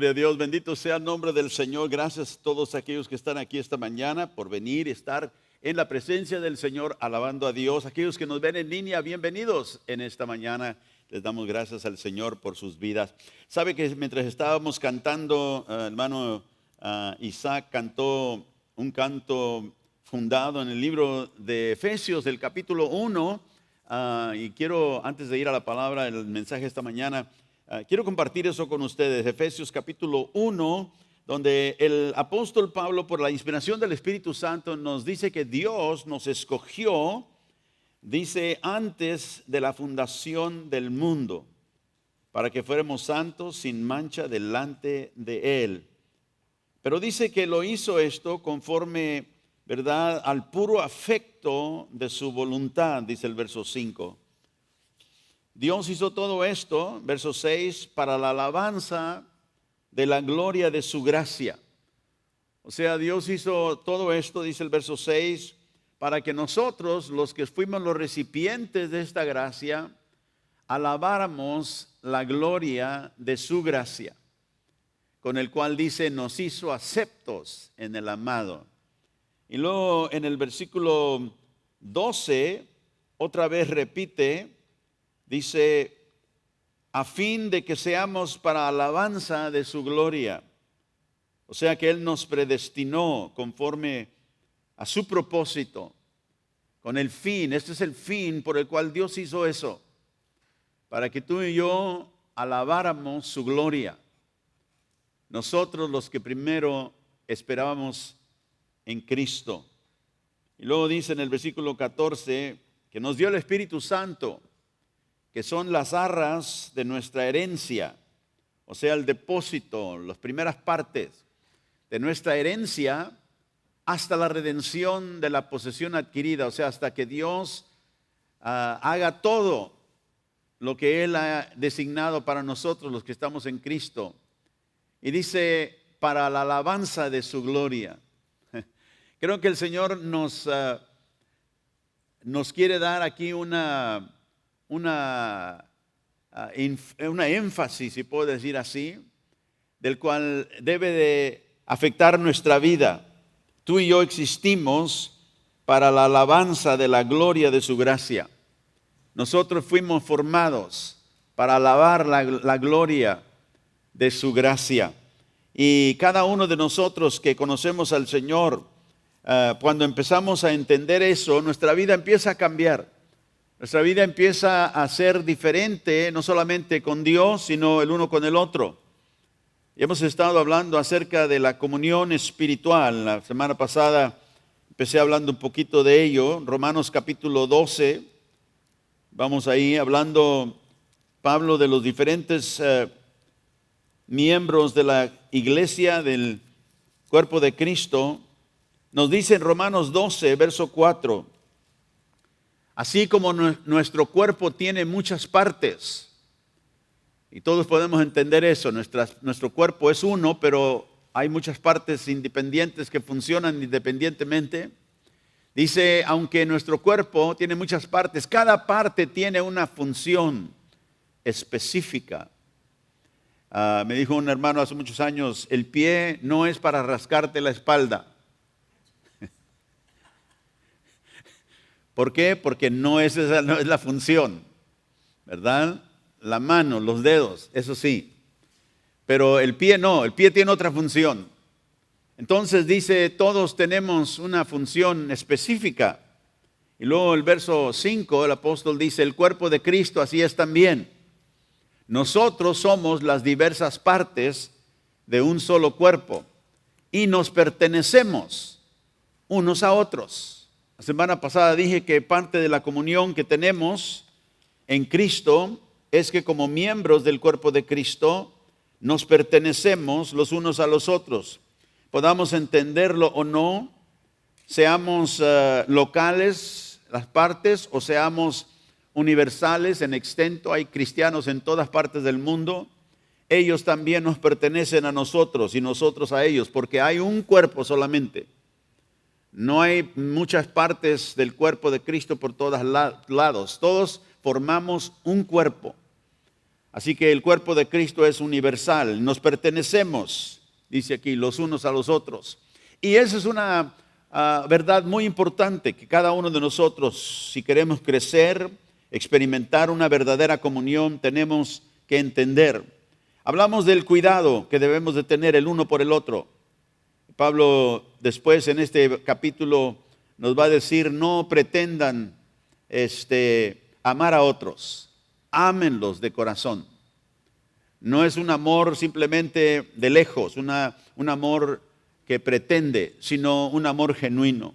Gloria a Dios, bendito sea el nombre del Señor. Gracias a todos aquellos que están aquí esta mañana por venir y estar en la presencia del Señor, alabando a Dios. Aquellos que nos ven en línea, bienvenidos en esta mañana. Les damos gracias al Señor por sus vidas. Sabe que mientras estábamos cantando, hermano Isaac cantó un canto fundado en el libro de Efesios, del capítulo 1. Y quiero, antes de ir a la palabra, el mensaje esta mañana, quiero compartir eso con ustedes. Efesios capítulo 1, donde el apóstol Pablo, por la inspiración del Espíritu Santo, nos dice que Dios nos escogió, dice, antes de la fundación del mundo, para que fuéramos santos sin mancha delante de Él. Pero dice que lo hizo esto conforme, ¿verdad?, al puro afecto de su voluntad, dice el verso 5. Dios hizo todo esto, verso 6, para la alabanza de la gloria de su gracia. O sea, Dios hizo todo esto, dice el verso 6, para que nosotros, los que fuimos los recipientes de esta gracia, alabáramos la gloria de su gracia, con el cual dice, nos hizo aceptos en el amado. Y luego en el versículo 12, otra vez repite, dice, a fin de que seamos para alabanza de su gloria. O sea que Él nos predestinó conforme a su propósito, con el fin. Este es el fin por el cual Dios hizo eso, para que tú y yo alabáramos su gloria. Nosotros los que primero esperábamos en Cristo. Y luego dice en el versículo 14 que nos dio el Espíritu Santo, que son las arras de nuestra herencia, o sea, el depósito, las primeras partes de nuestra herencia hasta la redención de la posesión adquirida, o sea, hasta que Dios haga todo lo que Él ha designado para nosotros, los que estamos en Cristo. Y dice, para la alabanza de su gloria. Creo que el Señor nos quiere dar aquí una énfasis, si puedo decir así, del cual debe de afectar nuestra vida. Tú y yo existimos para la alabanza de la gloria de su gracia. Nosotros fuimos formados para alabar la gloria de su gracia. Y cada uno de nosotros que conocemos al Señor, cuando empezamos a entender eso, nuestra vida empieza a cambiar. Nuestra vida empieza a ser diferente, no solamente con Dios, sino el uno con el otro. Y hemos estado hablando acerca de la comunión espiritual. La semana pasada empecé hablando un poquito de ello. Romanos capítulo 12. Vamos ahí hablando, Pablo, de los diferentes miembros de la iglesia, del cuerpo de Cristo. Nos dice en Romanos 12, verso 4. Así como nuestro cuerpo tiene muchas partes, y todos podemos entender eso, nuestro cuerpo es uno, pero hay muchas partes independientes que funcionan independientemente. Dice, aunque nuestro cuerpo tiene muchas partes, cada parte tiene una función específica. Me dijo un hermano hace muchos años, el pie no es para rascarte la espalda. ¿Por qué? Porque no es la función, ¿verdad? La mano, los dedos, eso sí. Pero el pie no, el pie tiene otra función. Entonces dice, todos tenemos una función específica. Y luego el verso 5, el apóstol dice, el cuerpo de Cristo así es también. Nosotros somos las diversas partes de un solo cuerpo y nos pertenecemos unos a otros. La semana pasada dije que parte de la comunión que tenemos en Cristo es que como miembros del cuerpo de Cristo nos pertenecemos los unos a los otros. Podamos entenderlo o no, seamos locales las partes o seamos universales en extenso, hay cristianos en todas partes del mundo, ellos también nos pertenecen a nosotros y nosotros a ellos, porque hay un cuerpo solamente. No hay muchas partes del cuerpo de Cristo por todos lados. Todos formamos un cuerpo. Así que el cuerpo de Cristo es universal, nos pertenecemos, dice aquí, los unos a los otros. Y esa es una verdad muy importante que cada uno de nosotros, si queremos crecer, experimentar una verdadera comunión, tenemos que entender. Hablamos del cuidado que debemos de tener el uno por el otro. Pablo después en este capítulo nos va a decir, no pretendan amar a otros, ámenlos de corazón. No es un amor simplemente de lejos, un amor que pretende, sino un amor genuino.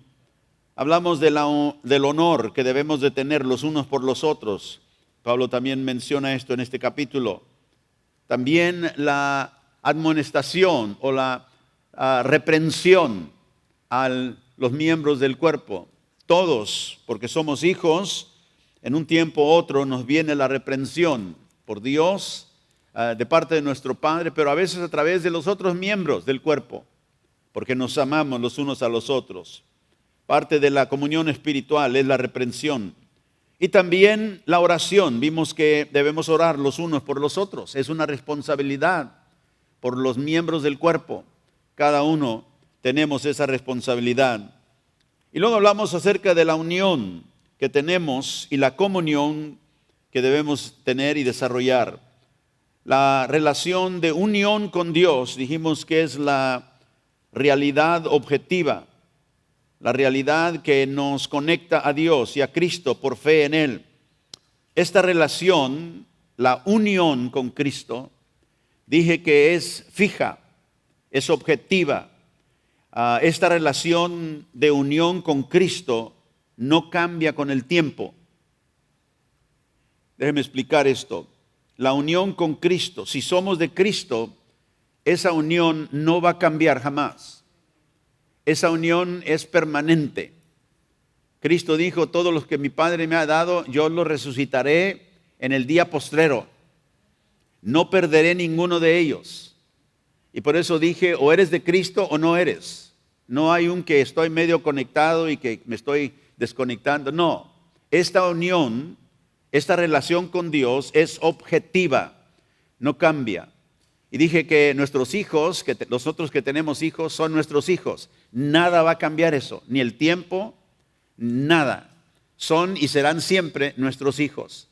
Hablamos del honor que debemos de tener los unos por los otros. Pablo también menciona esto en este capítulo. También la admonestación o la reprensión a los miembros del cuerpo. Todos, porque somos hijos, en un tiempo u otro nos viene la reprensión por Dios, de parte de nuestro Padre, pero a veces a través de los otros miembros del cuerpo, porque nos amamos los unos a los otros. Parte de la comunión espiritual es la reprensión. Y también la oración. Vimos que debemos orar los unos por los otros. Es una responsabilidad por los miembros del cuerpo. Cada uno tenemos esa responsabilidad. Y luego hablamos acerca de la unión que tenemos y la comunión que debemos tener y desarrollar. La relación de unión con Dios, dijimos que es la realidad objetiva, la realidad que nos conecta a Dios y a Cristo por fe en Él. Esta relación, la unión con Cristo, dije que es fija, es objetiva. Esta relación de unión con Cristo no cambia con el tiempo. Déjeme explicar esto. La unión con Cristo, si somos de Cristo, esa unión no va a cambiar jamás. Esa unión es permanente. Cristo dijo, todos los que mi Padre me ha dado, yo los resucitaré en el día postrero. No perderé ninguno de ellos. Y por eso dije, o eres de Cristo o no eres. No hay un que estoy medio conectado y que me estoy desconectando. No, esta unión, esta relación con Dios es objetiva, no cambia. Y dije que nuestros hijos, nosotros que tenemos hijos, son nuestros hijos. Nada va a cambiar eso, ni el tiempo, nada. Son y serán siempre nuestros hijos.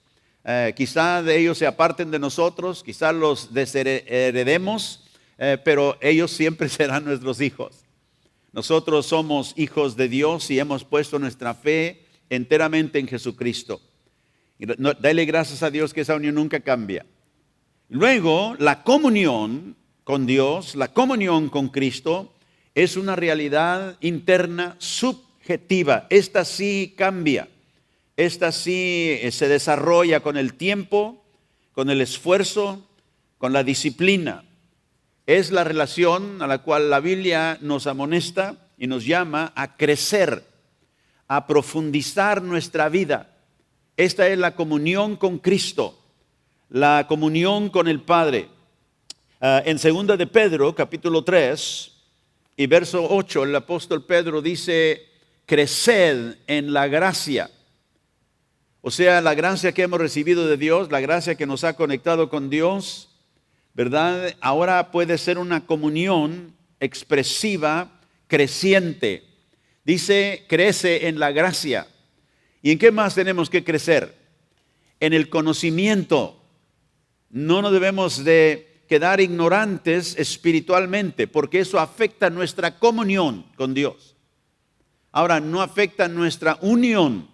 Quizá de ellos se aparten de nosotros, quizá los desheredemos, pero ellos siempre serán nuestros hijos. Nosotros somos hijos de Dios y hemos puesto nuestra fe enteramente en Jesucristo. Y dale gracias a Dios que esa unión nunca cambia. Luego, la comunión con Dios, la comunión con Cristo, es una realidad interna subjetiva. Esta sí cambia, esta sí se desarrolla con el tiempo, con el esfuerzo, con la disciplina. Es la relación a la cual la Biblia nos amonesta y nos llama a crecer, a profundizar nuestra vida. Esta es la comunión con Cristo, la comunión con el Padre. En 2 de Pedro, capítulo 3 y verso 8, el apóstol Pedro dice, creced en la gracia. O sea, la gracia que hemos recibido de Dios, la gracia que nos ha conectado con Dios, ¿verdad? Ahora puede ser una comunión expresiva, creciente. Dice, crece en la gracia. ¿Y en qué más tenemos que crecer? En el conocimiento. No nos debemos de quedar ignorantes espiritualmente, porque eso afecta nuestra comunión con Dios. Ahora, no afecta nuestra unión,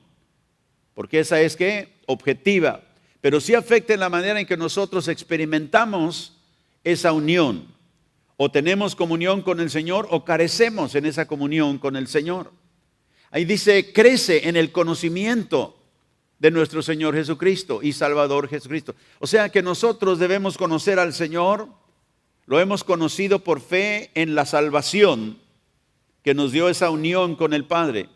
porque esa es ¿qué? Objetiva. Pero sí afecta en la manera en que nosotros experimentamos esa unión. O tenemos comunión con el Señor o carecemos en esa comunión con el Señor. Ahí dice, crece en el conocimiento de nuestro Señor Jesucristo y Salvador Jesucristo. O sea que nosotros debemos conocer al Señor, lo hemos conocido por fe en la salvación que nos dio esa unión con el Padre.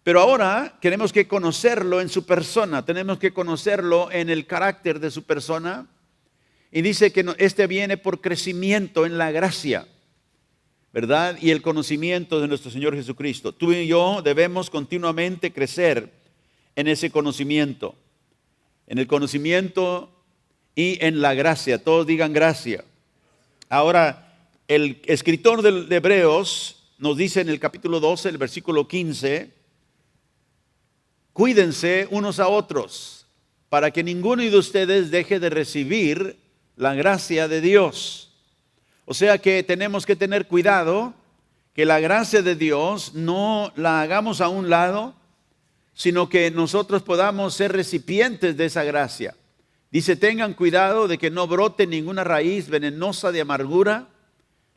Pero ahora tenemos que conocerlo en su persona, tenemos que conocerlo en el carácter de su persona. Y dice que este viene por crecimiento en la gracia, ¿verdad? Y el conocimiento de nuestro Señor Jesucristo. Tú y yo debemos continuamente crecer en ese conocimiento. En el conocimiento y en la gracia. Todos digan gracia. Ahora, el escritor de Hebreos nos dice en el capítulo 12, el versículo 15, cuídense unos a otros para que ninguno de ustedes deje de recibir la gracia de Dios. O sea que tenemos que tener cuidado que la gracia de Dios no la hagamos a un lado, sino que nosotros podamos ser recipientes de esa gracia. Dice, tengan cuidado de que no brote ninguna raíz venenosa de amargura,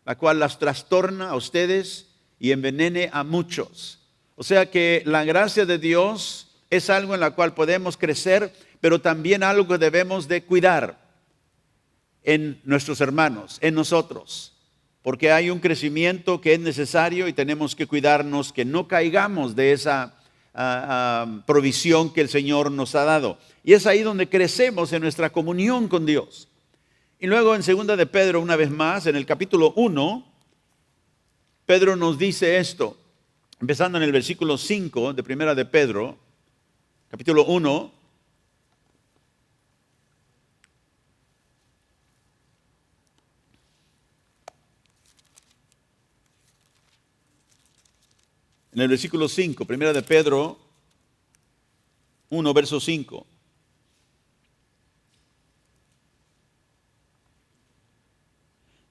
la cual las trastorna a ustedes y envenene a muchos. O sea que la gracia de Dios es algo en la cual podemos crecer, pero también algo que debemos de cuidar en nuestros hermanos, en nosotros. Porque hay un crecimiento que es necesario y tenemos que cuidarnos que no caigamos de esa provisión que el Señor nos ha dado. Y es ahí donde crecemos en nuestra comunión con Dios. Y luego en 2 de Pedro, una vez más, en el capítulo 1, Pedro nos dice esto, empezando en el versículo 5 de 1 de Pedro, capítulo 1. En el versículo 5, 1 de Pedro 1, verso 5.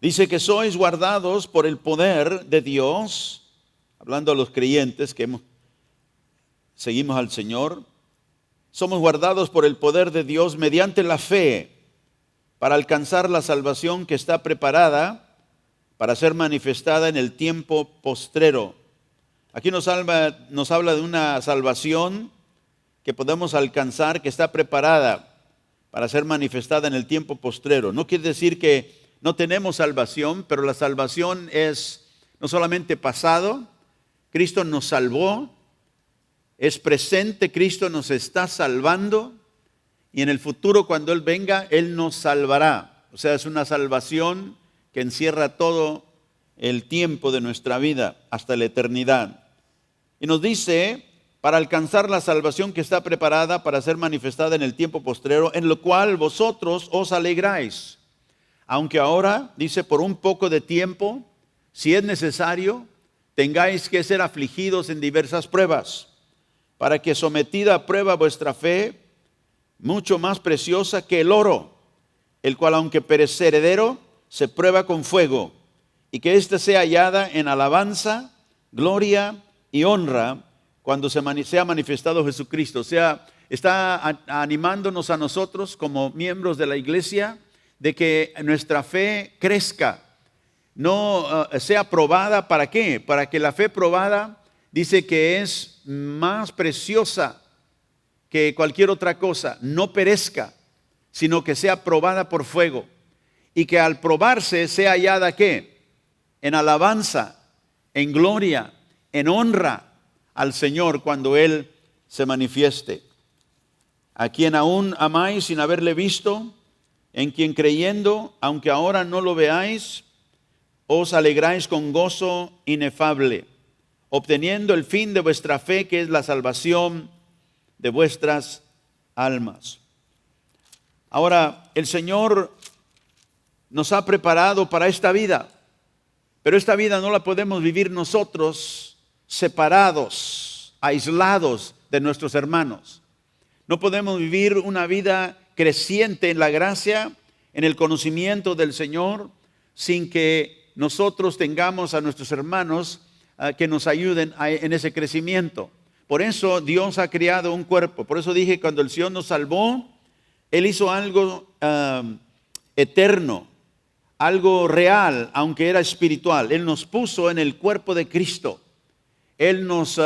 Dice que sois guardados por el poder de Dios, hablando a los creyentes que seguimos al Señor. Somos guardados por el poder de Dios mediante la fe para alcanzar la salvación que está preparada para ser manifestada en el tiempo postrero. Aquí nos habla de una salvación que podemos alcanzar, que está preparada para ser manifestada en el tiempo postrero. No quiere decir que no tenemos salvación, pero la salvación es no solamente pasado, Cristo nos salvó, es presente, Cristo nos está salvando, y en el futuro cuando Él venga, Él nos salvará. O sea, es una salvación que encierra todo el tiempo de nuestra vida hasta la eternidad. Y nos dice, para alcanzar la salvación que está preparada para ser manifestada en el tiempo postrero, en lo cual vosotros os alegráis. Aunque ahora, dice, por un poco de tiempo, si es necesario, tengáis que ser afligidos en diversas pruebas, para que sometida a prueba vuestra fe, mucho más preciosa que el oro, el cual aunque perecedero, se prueba con fuego, y que ésta sea hallada en alabanza, gloria y honra cuando sea manifestado Jesucristo. O sea, está animándonos a nosotros como miembros de la iglesia de que nuestra fe crezca, no sea probada. ¿Para qué? Para que la fe probada dice que es más preciosa que cualquier otra cosa, no perezca, sino que sea probada por fuego, y que al probarse sea hallada ¿qué? En alabanza, en gloria, en honra al Señor cuando Él se manifieste. A quien aún amáis sin haberle visto, en quien creyendo, aunque ahora no lo veáis, os alegráis con gozo inefable, obteniendo el fin de vuestra fe, que es la salvación de vuestras almas. Ahora, el Señor nos ha preparado para esta vida, pero esta vida no la podemos vivir nosotros separados, aislados de nuestros hermanos. No podemos vivir una vida creciente en la gracia, en el conocimiento del Señor, sin que nosotros tengamos a nuestros hermanos que nos ayuden en ese crecimiento. Por eso Dios ha creado un cuerpo. Por eso dije, cuando el Señor nos salvó, Él hizo algo eterno, algo real, aunque era espiritual. Él nos puso en el cuerpo de Cristo. Él nos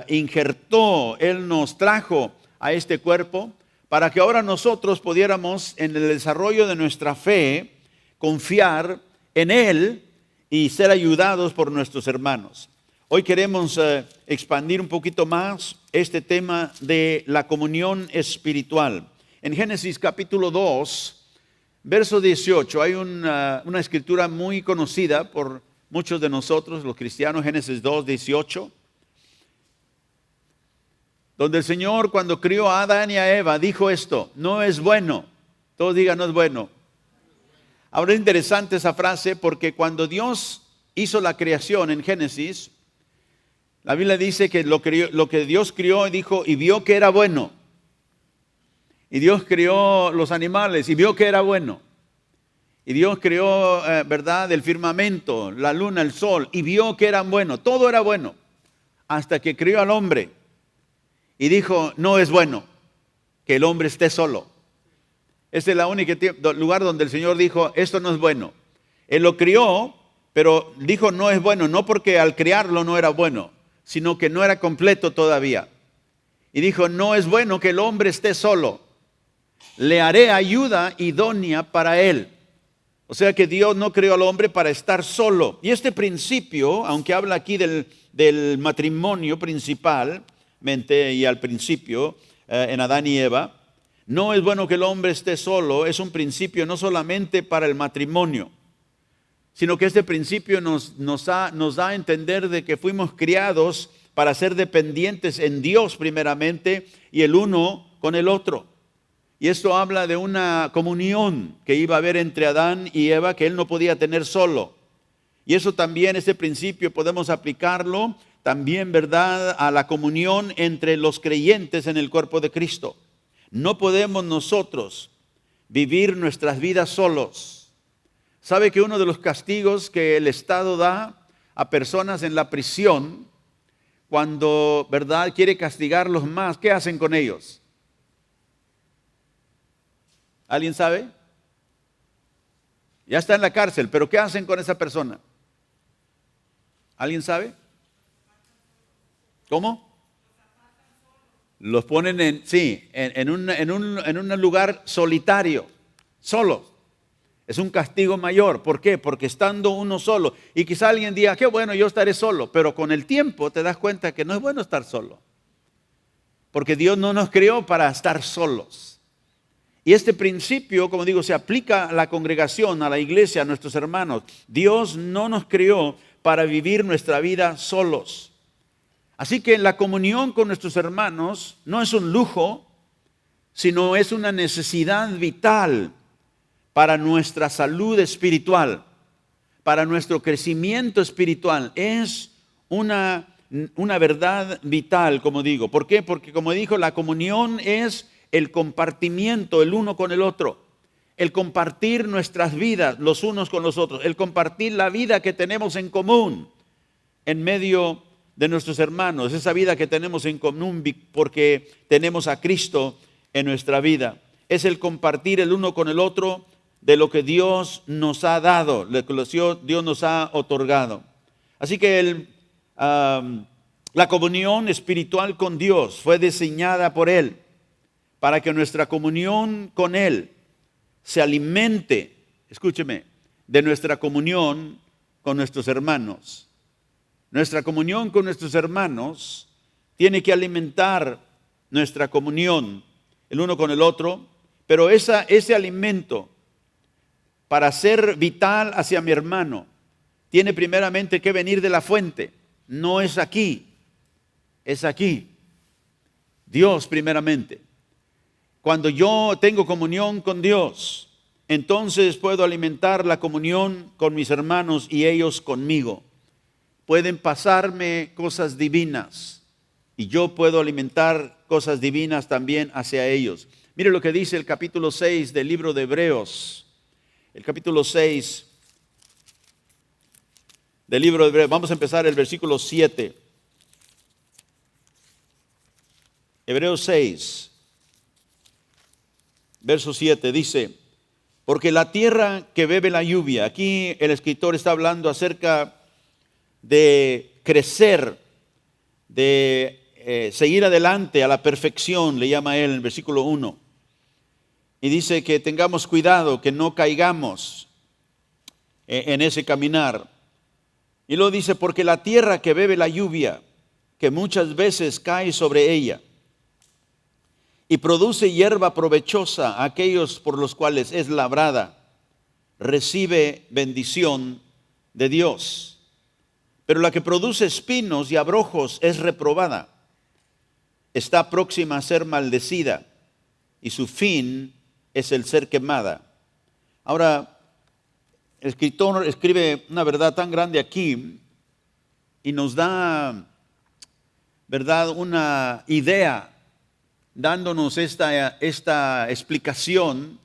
injertó, Él nos trajo a este cuerpo para que ahora nosotros pudiéramos, en el desarrollo de nuestra fe, confiar en Él y ser ayudados por nuestros hermanos. Hoy queremos expandir un poquito más este tema de la comunión espiritual. En Génesis capítulo 2, verso 18, hay una escritura muy conocida por muchos de nosotros, los cristianos, Génesis 2, 18, donde el Señor, cuando crió a Adán y a Eva, dijo esto: no es bueno. Todos digan, no es bueno. Ahora es interesante esa frase porque cuando Dios hizo la creación en Génesis, la Biblia dice que lo que Dios crió y dijo, y vio que era bueno. Y Dios crió los animales y vio que era bueno. Y Dios creó, ¿verdad?, el firmamento, la luna, el sol, y vio que eran buenos. Todo era bueno. Hasta que crió al hombre. Y dijo, no es bueno que el hombre esté solo. Este es el único lugar donde el Señor dijo, esto no es bueno. Él lo crió, pero dijo no es bueno, no porque al criarlo no era bueno, sino que no era completo todavía. Y dijo, no es bueno que el hombre esté solo. Le haré ayuda idónea para él. O sea que Dios no creó al hombre para estar solo. Y este principio, aunque habla aquí del matrimonio principalmente y al principio en Adán y Eva, no es bueno que el hombre esté solo, es un principio no solamente para el matrimonio, sino que este principio nos da a entender de que fuimos criados para ser dependientes en Dios primeramente y el uno con el otro. Y esto habla de una comunión que iba a haber entre Adán y Eva que él no podía tener solo. Y eso también, ese principio podemos aplicarlo también, ¿verdad?, a la comunión entre los creyentes en el cuerpo de Cristo. No podemos nosotros vivir nuestras vidas solos. ¿Sabe que uno de los castigos que el Estado da a personas en la prisión, cuando, ¿verdad?, quiere castigarlos más, qué hacen con ellos? ¿Alguien sabe? Ya está en la cárcel, pero ¿qué hacen con esa persona? ¿Alguien sabe? ¿Cómo? Los ponen en un lugar solitario, solos. Es un castigo mayor. ¿Por qué? Porque estando uno solo, y quizá alguien diga, qué bueno, yo estaré solo, pero con el tiempo te das cuenta que no es bueno estar solo. Porque Dios no nos creó para estar solos. Y este principio, como digo, se aplica a la congregación, a la iglesia, a nuestros hermanos. Dios no nos creó para vivir nuestra vida solos. Así que la comunión con nuestros hermanos no es un lujo, sino es una necesidad vital para nuestra salud espiritual, para nuestro crecimiento espiritual. Es una verdad vital, como digo. ¿Por qué? Porque, como dijo, la comunión es el compartimiento el uno con el otro, el compartir nuestras vidas los unos con los otros, el compartir la vida que tenemos en común en medio de nuestros hermanos, esa vida que tenemos en común porque tenemos a Cristo en nuestra vida. Es el compartir el uno con el otro de lo que Dios nos ha dado, lo que Dios nos ha otorgado. Así que la comunión espiritual con Dios fue diseñada por Él para que nuestra comunión con Él se alimente, escúcheme, de nuestra comunión con nuestros hermanos. Nuestra comunión con nuestros hermanos tiene que alimentar nuestra comunión el uno con el otro, pero ese alimento para ser vital hacia mi hermano tiene primeramente que venir de la fuente. No es aquí, es aquí. Dios primeramente. Cuando yo tengo comunión con Dios, entonces puedo alimentar la comunión con mis hermanos y ellos conmigo. Pueden pasarme cosas divinas y yo puedo alimentar cosas divinas también hacia ellos. Mire lo que dice el capítulo 6 del libro de Hebreos. El capítulo 6 del libro de Hebreos. Vamos a empezar el versículo 7. Hebreos 6. Verso 7 dice, porque la tierra que bebe la lluvia, aquí el escritor está hablando acerca de crecer, de seguir adelante a la perfección, le llama él en el versículo 1. Y dice que tengamos cuidado, que no caigamos en ese caminar. Y luego dice, porque la tierra que bebe la lluvia, que muchas veces cae sobre ella, y produce hierba provechosa a aquellos por los cuales es labrada, recibe bendición de Dios. Pero la que produce espinos y abrojos es reprobada, está próxima a ser maldecida, y su fin es el ser quemada. Ahora, el escritor escribe una verdad tan grande aquí y nos da, ¿verdad?, una idea, dándonos esta explicación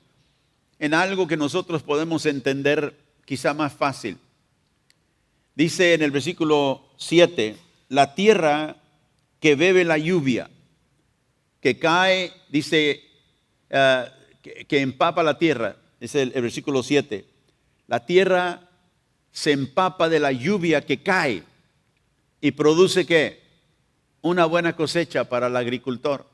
en algo que nosotros podemos entender quizá más fácil. Dice en el versículo 7, la tierra que bebe la lluvia, que cae, dice, que empapa la tierra, es el versículo 7. La tierra se empapa de la lluvia que cae y produce ¿qué? Una buena cosecha para el agricultor.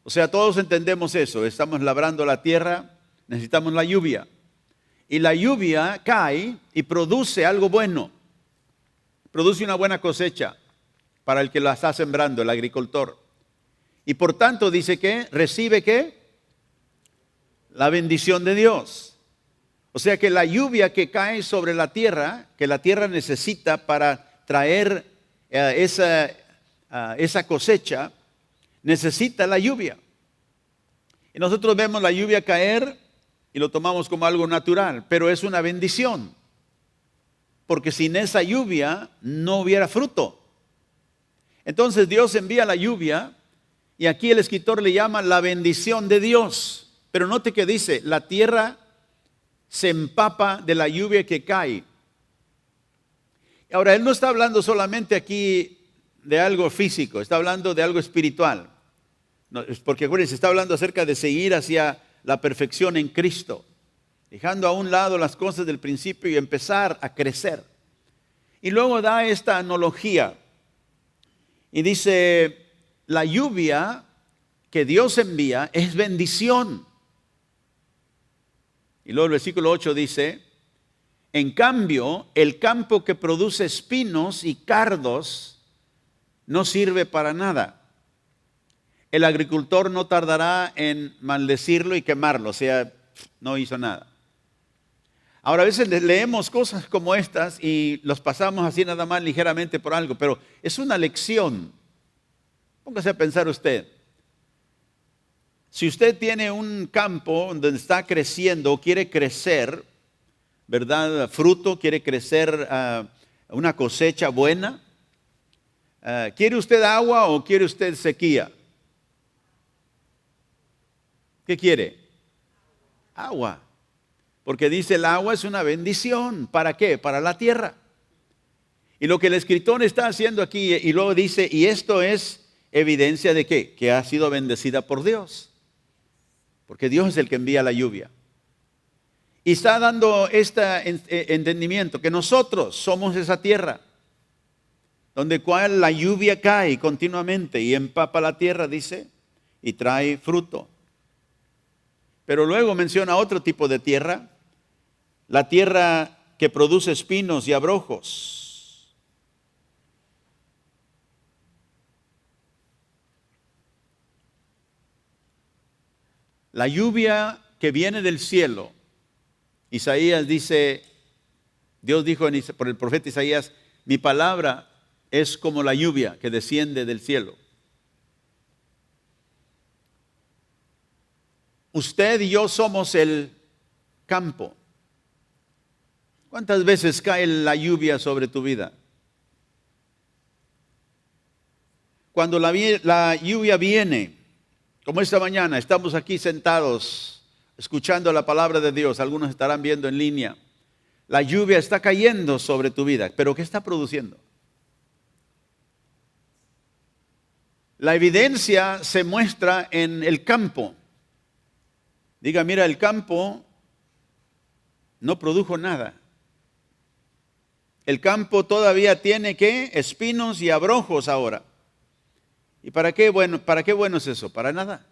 O sea, todos entendemos eso, estamos labrando la tierra, necesitamos la lluvia. Y la lluvia cae y produce algo bueno, produce una buena cosecha para el que la está sembrando, el agricultor. Y por tanto dice que recibe ¿qué? La bendición de Dios. O sea que la lluvia que cae sobre la tierra, que la tierra necesita para traer esa cosecha, necesita la lluvia. Y nosotros vemos la lluvia caer y lo tomamos como algo natural, pero es una bendición. Porque sin esa lluvia no hubiera fruto. Entonces Dios envía la lluvia y aquí el escritor le llama la bendición de Dios. Pero note que dice, la tierra se empapa de la lluvia que cae. Ahora, él no está hablando solamente aquí de algo físico, está hablando de algo espiritual. No, porque acuérdense, está hablando acerca de seguir hacia la perfección en Cristo, dejando a un lado las cosas del principio y empezar a crecer. Y luego da esta analogía y dice, la lluvia que Dios envía es bendición. Y luego el versículo 8 dice, en cambio, el campo que produce espinos y cardos no sirve para nada. El agricultor no tardará en maldecirlo y quemarlo, o sea, no hizo nada. Ahora, a veces leemos cosas como estas y los pasamos así nada más ligeramente por algo, pero es una lección. Póngase a pensar usted. Si usted tiene un campo donde está creciendo, quiere crecer, ¿verdad? Fruto, quiere crecer una cosecha buena. ¿Quiere usted agua o quiere usted sequía? ¿Qué quiere? Agua. Porque dice el agua es una bendición. ¿Para qué? Para la tierra. Y lo que el escritor está haciendo aquí, y luego dice, y esto es evidencia de ¿qué? Que ha sido bendecida por Dios. Porque Dios es el que envía la lluvia. Y está dando este entendimiento, que nosotros somos esa tierra, donde cual la lluvia cae continuamente y empapa la tierra, dice, y trae fruto. Pero luego menciona otro tipo de tierra, la tierra que produce espinos y abrojos. La lluvia que viene del cielo, Isaías dice, Dios dijo por el profeta Isaías, mi palabra es como la lluvia que desciende del cielo. Usted y yo somos el campo. ¿Cuántas veces cae la lluvia sobre tu vida? Cuando la lluvia viene, como esta mañana, estamos aquí sentados escuchando la palabra de Dios, algunos estarán viendo en línea. La lluvia está cayendo sobre tu vida, pero ¿qué está produciendo? La evidencia se muestra en el campo. Diga, mira, el campo no produjo nada. El campo todavía tiene ¿qué? Espinos y abrojos ahora. ¿Y para qué bueno es eso? Para nada.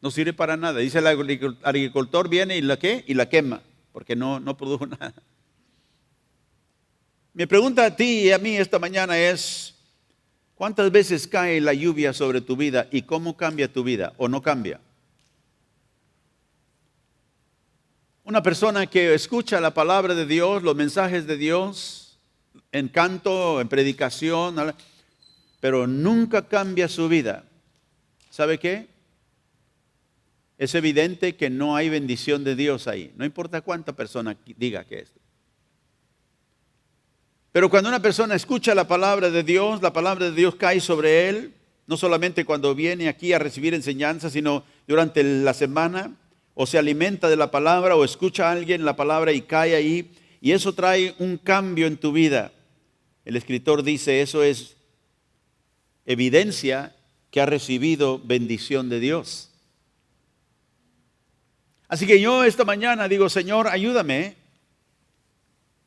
No sirve para nada. Dice el agricultor viene y la ¿qué? Y la quema, porque no produjo nada. Mi pregunta a ti y a mí esta mañana es, ¿cuántas veces cae la lluvia sobre tu vida y cómo cambia tu vida o no cambia? Una persona que escucha la palabra de Dios, los mensajes de Dios, en canto, en predicación, pero nunca cambia su vida. ¿Sabe qué? es evidente que no hay bendición de Dios ahí. No importa cuánta persona diga que es. Pero cuando una persona escucha la palabra de Dios, la palabra de Dios cae sobre él, no solamente cuando viene aquí a recibir enseñanza, sino durante la semana, o se alimenta de la palabra, o escucha a alguien la palabra y cae ahí, y eso trae un cambio en tu vida. El escritor dice, eso es evidencia que ha recibido bendición de Dios. Así que yo esta mañana digo, Señor, ayúdame,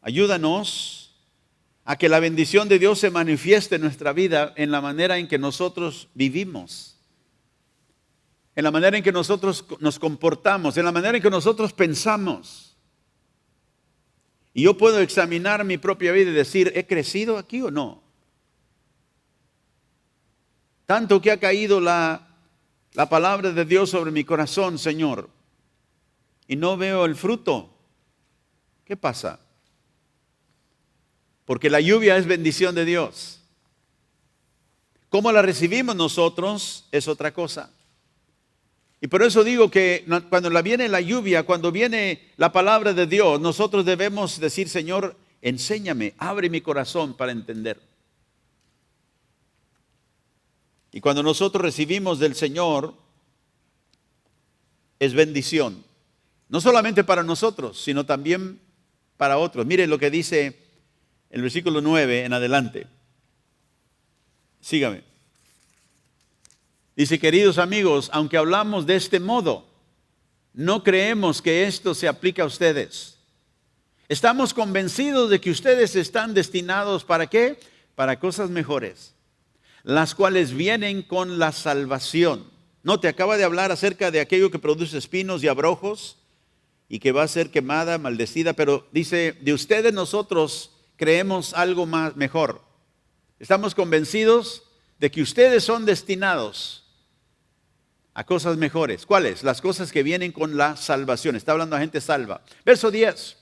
ayúdanos a que la bendición de Dios se manifieste en nuestra vida en la manera en que nosotros vivimos, en la manera en que nosotros nos comportamos, en la manera en que nosotros pensamos. Y yo puedo examinar mi propia vida y decir, ¿he crecido aquí o no? Tanto que ha caído la palabra de Dios sobre mi corazón, Señor, y no veo el fruto. ¿Qué pasa? Porque la lluvia es bendición de Dios. ¿Cómo la recibimos nosotros? Es otra cosa. Y por eso digo que cuando viene la lluvia, cuando viene la palabra de Dios, nosotros debemos decir, Señor, enséñame, abre mi corazón para entender. Y cuando nosotros recibimos del Señor, es bendición. No solamente para nosotros, sino también para otros. Mire lo que dice el versículo 9 en adelante. Sígame. Dice, queridos amigos, aunque hablamos de este modo, no creemos que esto se aplique a ustedes. Estamos convencidos de que ustedes están destinados ¿para qué? Para cosas mejores, las cuales vienen con la salvación. No, te acaba de hablar acerca de aquello que produce espinos y abrojos y que va a ser quemada, maldecida, pero dice, de ustedes nosotros creemos algo más mejor. Estamos convencidos de que ustedes son destinados a cosas mejores. ¿Cuáles? Las cosas que vienen con la salvación. Está hablando a gente salva. Verso 10.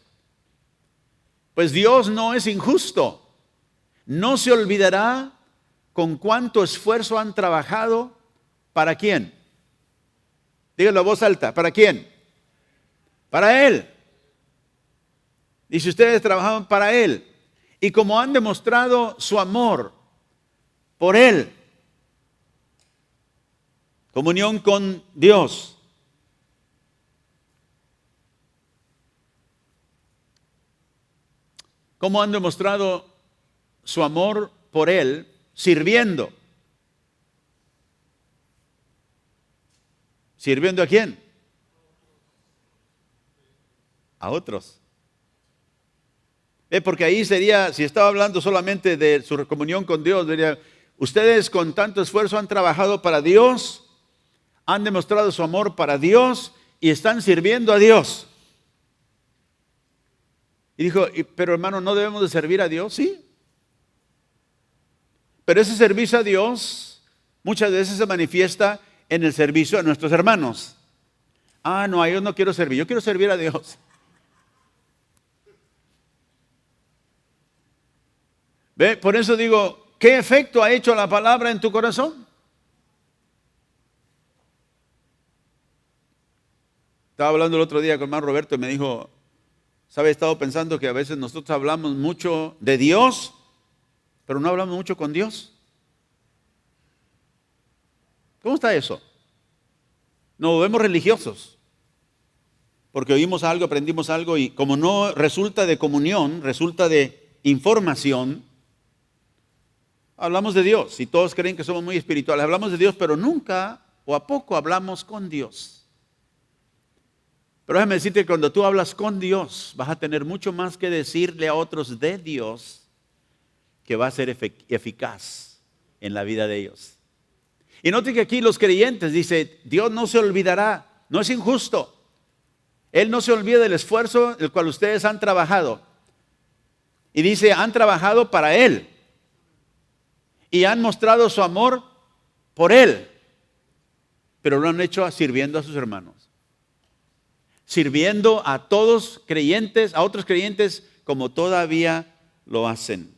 Pues Dios no es injusto. No se olvidará con cuánto esfuerzo han trabajado. ¿Para quién? Díganlo a voz alta. ¿Para quién? Para Él. Dice, ustedes trabajaban para Él. Y como han demostrado su amor por Él, comunión con Dios. ¿Cómo han demostrado su amor por Él? Sirviendo. ¿Sirviendo a quién? A otros. Porque ahí sería, si estaba hablando solamente de su comunión con Dios, diría, ustedes con tanto esfuerzo han trabajado para Dios, han demostrado su amor para Dios y están sirviendo a Dios. Y dijo, pero hermano, ¿no debemos de servir a Dios? Sí. Pero ese servicio a Dios muchas veces se manifiesta en el servicio a nuestros hermanos. Ah, no, a ellos no quiero servir, yo quiero servir a Dios. ¿Ve? Por eso digo, ¿qué efecto ha hecho la palabra en tu corazón? Estaba hablando el otro día con hermano Roberto y me dijo, ¿sabe? He estado pensando que a veces nosotros hablamos mucho de Dios, pero no hablamos mucho con Dios. ¿Cómo está eso? Nos vemos religiosos, porque oímos algo, aprendimos algo y como no resulta de comunión, resulta de información, hablamos de Dios y todos creen que somos muy espirituales. Hablamos de Dios, pero nunca o a poco hablamos con Dios. Pero déjame decirte que cuando tú hablas con Dios, vas a tener mucho más que decirle a otros de Dios que va a ser eficaz en la vida de ellos. Y note que aquí los creyentes dice, Dios no se olvidará, no es injusto. Él no se olvida del esfuerzo el cual ustedes han trabajado. Y dice, han trabajado para Él. Y han mostrado su amor por Él. Pero lo han hecho sirviendo a sus hermanos. Sirviendo a todos creyentes, a otros creyentes, como todavía lo hacen.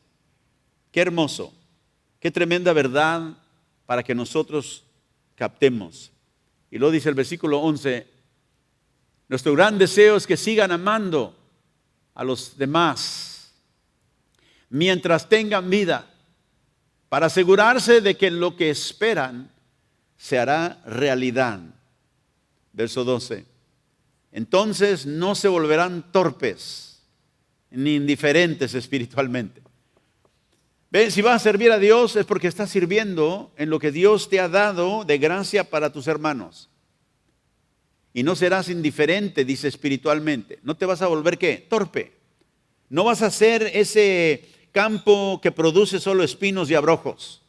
Qué hermoso, qué tremenda verdad para que nosotros captemos. Y luego dice el versículo 11, nuestro gran deseo es que sigan amando a los demás mientras tengan vida, para asegurarse de que lo que esperan se hará realidad. Verso 12. Entonces no se volverán torpes ni indiferentes espiritualmente. ¿Ven? Si vas a servir a Dios es porque estás sirviendo en lo que Dios te ha dado de gracia para tus hermanos. Y no serás indiferente, dice espiritualmente. No te vas a volver, ¿qué? Torpe. No vas a ser ese campo que produce solo espinos y abrojos.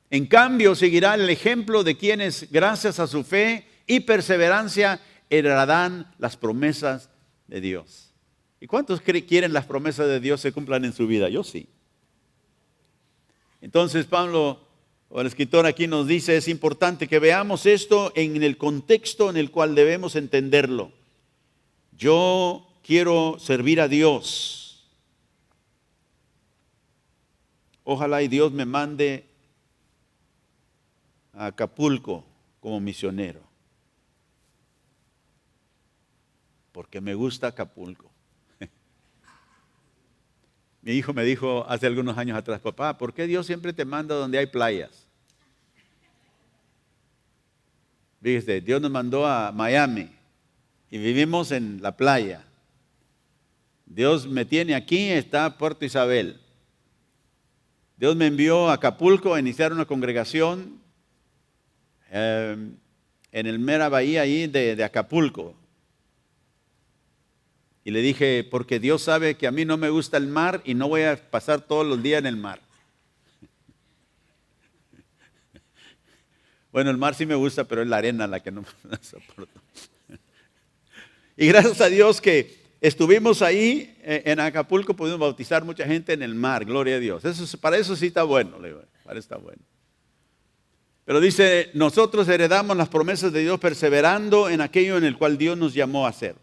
En cambio, seguirá el ejemplo de quienes, gracias a su fe y perseverancia, heredarán las promesas de Dios. ¿Y cuántos quieren las promesas de Dios se cumplan en su vida? Yo sí. Entonces Pablo, o el escritor aquí nos dice, es importante que veamos esto en el contexto en el cual debemos entenderlo. Yo quiero servir a Dios. Ojalá y Dios me mande a Acapulco como misionero, porque me gusta Acapulco. Mi hijo me dijo hace algunos años atrás, papá, ¿por qué Dios siempre te manda donde hay playas? Fíjese, Dios nos mandó a Miami y vivimos en la playa. Dios me tiene aquí, está Puerto Isabel. Dios me envió a Acapulco a iniciar una congregación en el mera bahía ahí de Acapulco. Y le dije, porque Dios sabe que a mí no me gusta el mar y no voy a pasar todos los días en el mar. Bueno, el mar sí me gusta, pero es la arena la que no me soporto. Y gracias a Dios que estuvimos ahí en Acapulco, pudimos bautizar mucha gente en el mar, gloria a Dios. Para eso sí está bueno, le digo, para eso está bueno. Pero dice, nosotros heredamos las promesas de Dios perseverando en aquello en el cual Dios nos llamó a hacer.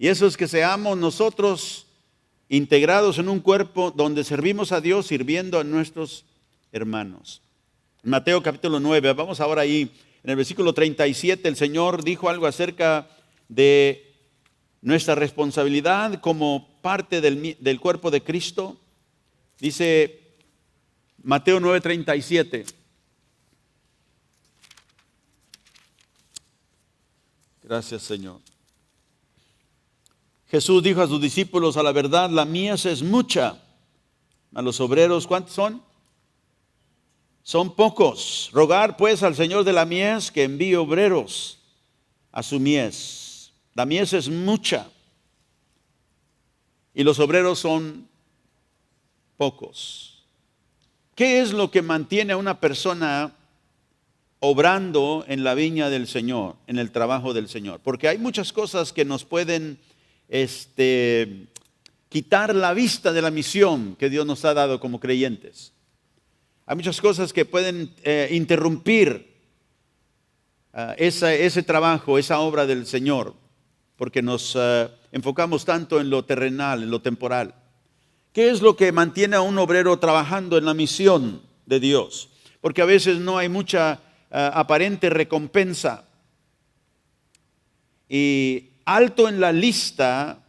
Y eso es que seamos nosotros integrados en un cuerpo donde servimos a Dios sirviendo a nuestros hermanos. Mateo capítulo 9, vamos ahora ahí. En el versículo 37 el Señor dijo algo acerca de nuestra responsabilidad como parte del cuerpo de Cristo. Dice Mateo 9:37. Gracias, Señor. Jesús dijo a sus discípulos, a la verdad, la mies es mucha. A los obreros, ¿cuántos son? Son pocos. Rogar pues al Señor de la mies que envíe obreros a su mies. La mies es mucha y los obreros son pocos. ¿Qué es lo que mantiene a una persona obrando en la viña del Señor, en el trabajo del Señor? Porque hay muchas cosas que nos pueden quitar la vista de la misión que Dios nos ha dado como creyentes. Hay muchas cosas que pueden interrumpir ese trabajo, esa obra del Señor, porque nos enfocamos tanto en lo terrenal, en lo temporal. ¿Qué es lo que mantiene a un obrero trabajando en la misión de Dios? Porque a veces no hay mucha aparente recompensa. Y alto en la lista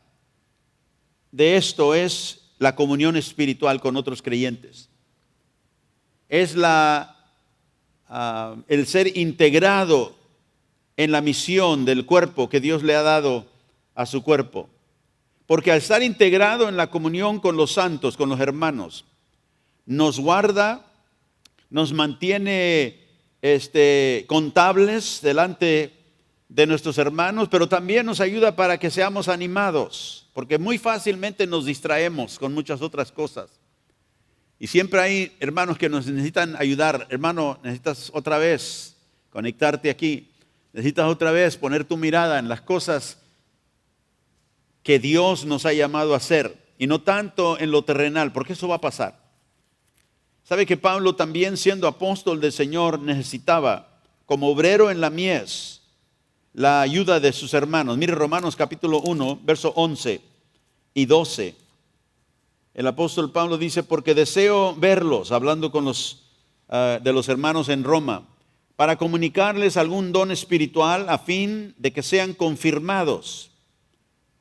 de esto es la comunión espiritual con otros creyentes. Es el ser integrado en la misión del cuerpo que Dios le ha dado a su cuerpo. Porque al estar integrado en la comunión con los santos, con los hermanos, nos guarda, nos mantiene contables delante de nuestros hermanos, pero también nos ayuda para que seamos animados, porque muy fácilmente nos distraemos con muchas otras cosas. Y siempre hay hermanos que nos necesitan ayudar. Hermano, necesitas otra vez conectarte aquí. Necesitas otra vez poner tu mirada en las cosas que Dios nos ha llamado a hacer y no tanto en lo terrenal, porque eso va a pasar. ¿Sabe que Pablo también, siendo apóstol del Señor, necesitaba, como obrero en la mies, la ayuda de sus hermanos? Mire Romanos capítulo 1, verso 11 y 12. El apóstol Pablo dice, porque deseo verlos, hablando con de los hermanos en Roma, para comunicarles algún don espiritual a fin de que sean confirmados.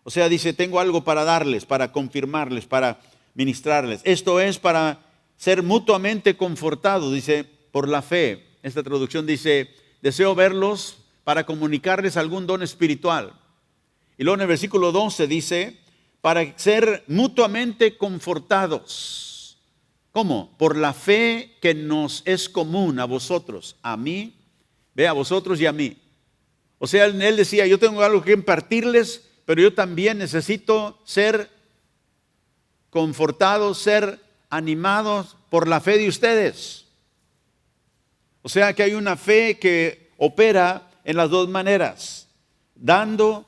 O sea, dice, tengo algo para darles, para confirmarles, para ministrarles. Esto es para ser mutuamente confortados, dice, por la fe. Esta traducción dice, deseo verlos para comunicarles algún don espiritual. Y luego en el versículo 12 dice, para ser mutuamente confortados. ¿Cómo? Por la fe que nos es común a vosotros, a mí, a vosotros y a mí. O sea, él decía, yo tengo algo que impartirles, pero yo también necesito ser confortados, ser animados por la fe de ustedes. O sea que hay una fe que opera en las dos maneras, dando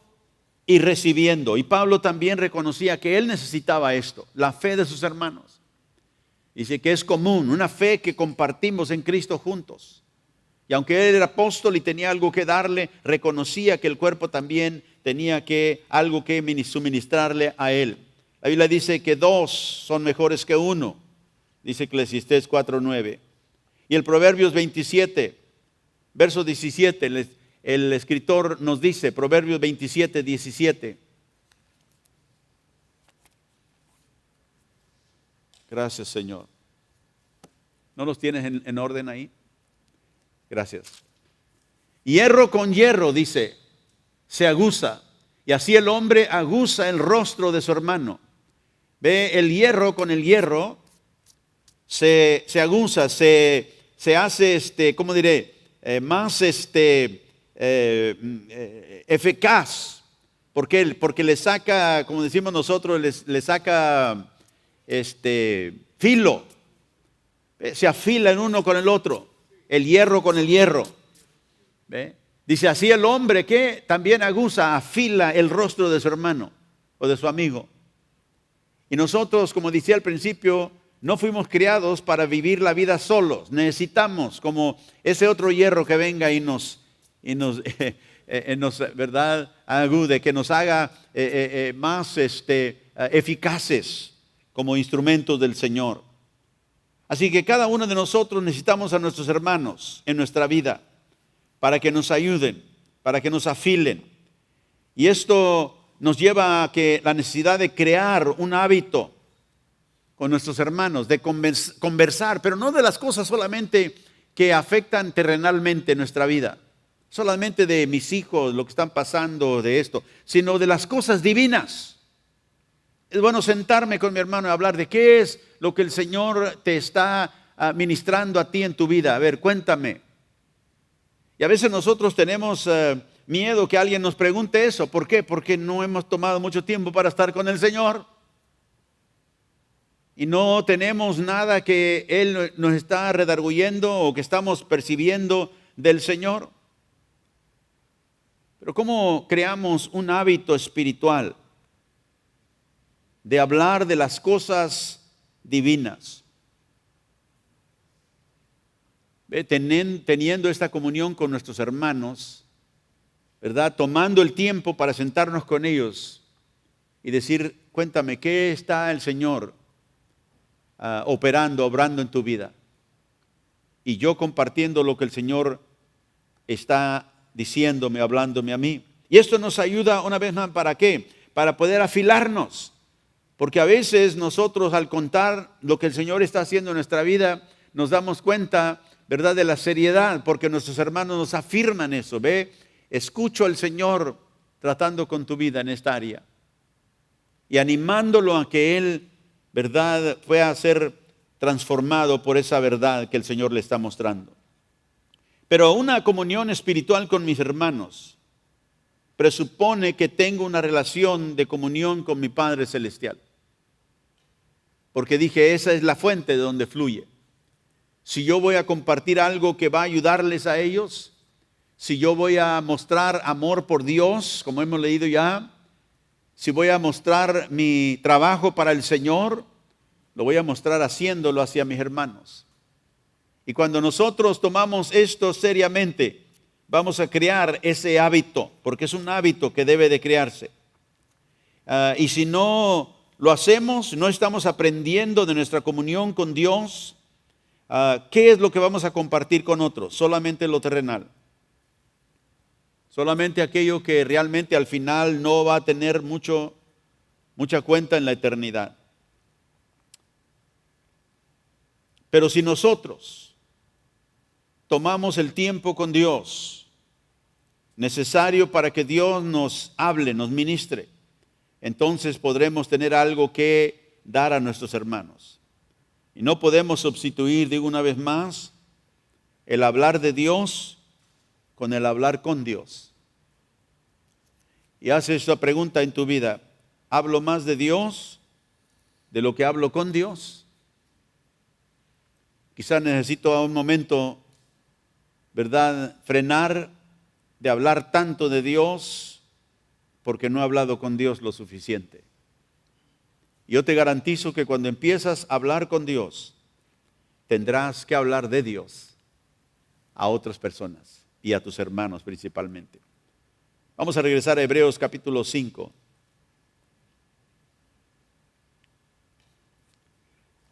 y recibiendo. Y Pablo también reconocía que él necesitaba esto, la fe de sus hermanos. Dice que es común, una fe que compartimos en Cristo juntos. Y aunque él era apóstol y tenía algo que darle, reconocía que el cuerpo también tenía algo que suministrarle a él. La Biblia dice que dos son mejores que uno, dice Eclesiastés 4:9. Y el Proverbios 27, verso 17, el escritor nos dice, Proverbios 27, 17. Gracias, Señor. ¿No los tienes en orden ahí? Gracias. Hierro con hierro, dice, se aguza. Y así el hombre aguza el rostro de su hermano. Ve, el hierro con el hierro se aguza, se hace, ¿cómo diré? Más eficaz. ¿Por qué? Porque le saca, como decimos nosotros, le saca filo. Se afila el uno con el otro, el hierro con el hierro. ¿Ve? Dice, así el hombre que también aguza, afila el rostro de su hermano o de su amigo. Y nosotros, como decía al principio, no fuimos criados para vivir la vida solos. Necesitamos como ese otro hierro que venga y nos ¿verdad? Agude, que nos haga más eficaces como instrumentos del Señor. Así que cada uno de nosotros necesitamos a nuestros hermanos en nuestra vida para que nos ayuden, para que nos afilen. Y esto nos lleva a que la necesidad de crear un hábito con nuestros hermanos, de conversar, pero no de las cosas solamente que afectan terrenalmente nuestra vida, solamente de mis hijos, lo que están pasando, de esto, sino de las cosas divinas. Es bueno sentarme con mi hermano y hablar de qué es lo que el Señor te está ministrando a ti en tu vida. A ver, cuéntame. Y a veces nosotros tenemos miedo que alguien nos pregunte eso. ¿Por qué? Porque no hemos tomado mucho tiempo para estar con el Señor. Y no tenemos nada que Él nos está redarguyendo o que estamos percibiendo del Señor. Pero ¿cómo creamos un hábito espiritual de hablar de las cosas divinas? Teniendo esta comunión con nuestros hermanos, ¿verdad? Tomando el tiempo para sentarnos con ellos y decir, cuéntame, ¿qué está el Señor obrando en tu vida? Y yo compartiendo lo que el Señor está diciéndome, hablándome a mí. Y esto nos ayuda una vez más, ¿para qué? Para poder afilarnos. Porque a veces nosotros al contar lo que el Señor está haciendo en nuestra vida, nos damos cuenta, ¿verdad?, de la seriedad, porque nuestros hermanos nos afirman eso. Ve, escucho al Señor tratando con tu vida en esta área y animándolo a que Él, ¿verdad?, pueda ser transformado por esa verdad que el Señor le está mostrando. Pero una comunión espiritual con mis hermanos presupone que tengo una relación de comunión con mi Padre Celestial. Porque dije, esa es la fuente de donde fluye. Si yo voy a compartir algo que va a ayudarles a ellos, si yo voy a mostrar amor por Dios, como hemos leído ya, si voy a mostrar mi trabajo para el Señor, lo voy a mostrar haciéndolo hacia mis hermanos. Y cuando nosotros tomamos esto seriamente, vamos a crear ese hábito, porque es un hábito que debe de crearse. Y si no lo hacemos, no estamos aprendiendo de nuestra comunión con Dios, ¿qué es lo que vamos a compartir con otros? Solamente lo terrenal. Solamente aquello que realmente al final no va a tener mucha cuenta en la eternidad. Pero si nosotros tomamos el tiempo con Dios necesario para que Dios nos hable, nos ministre, entonces podremos tener algo que dar a nuestros hermanos. Y no podemos sustituir, digo una vez más, el hablar de Dios con el hablar con Dios. Y haces esta pregunta en tu vida: ¿hablo más de Dios de lo que hablo con Dios? Quizás necesito a un momento, ¿verdad?, frenar de hablar tanto de Dios porque no he hablado con Dios lo suficiente. Yo te garantizo que cuando empiezas a hablar con Dios, tendrás que hablar de Dios a otras personas y a tus hermanos principalmente. Vamos a regresar a Hebreos capítulo 5.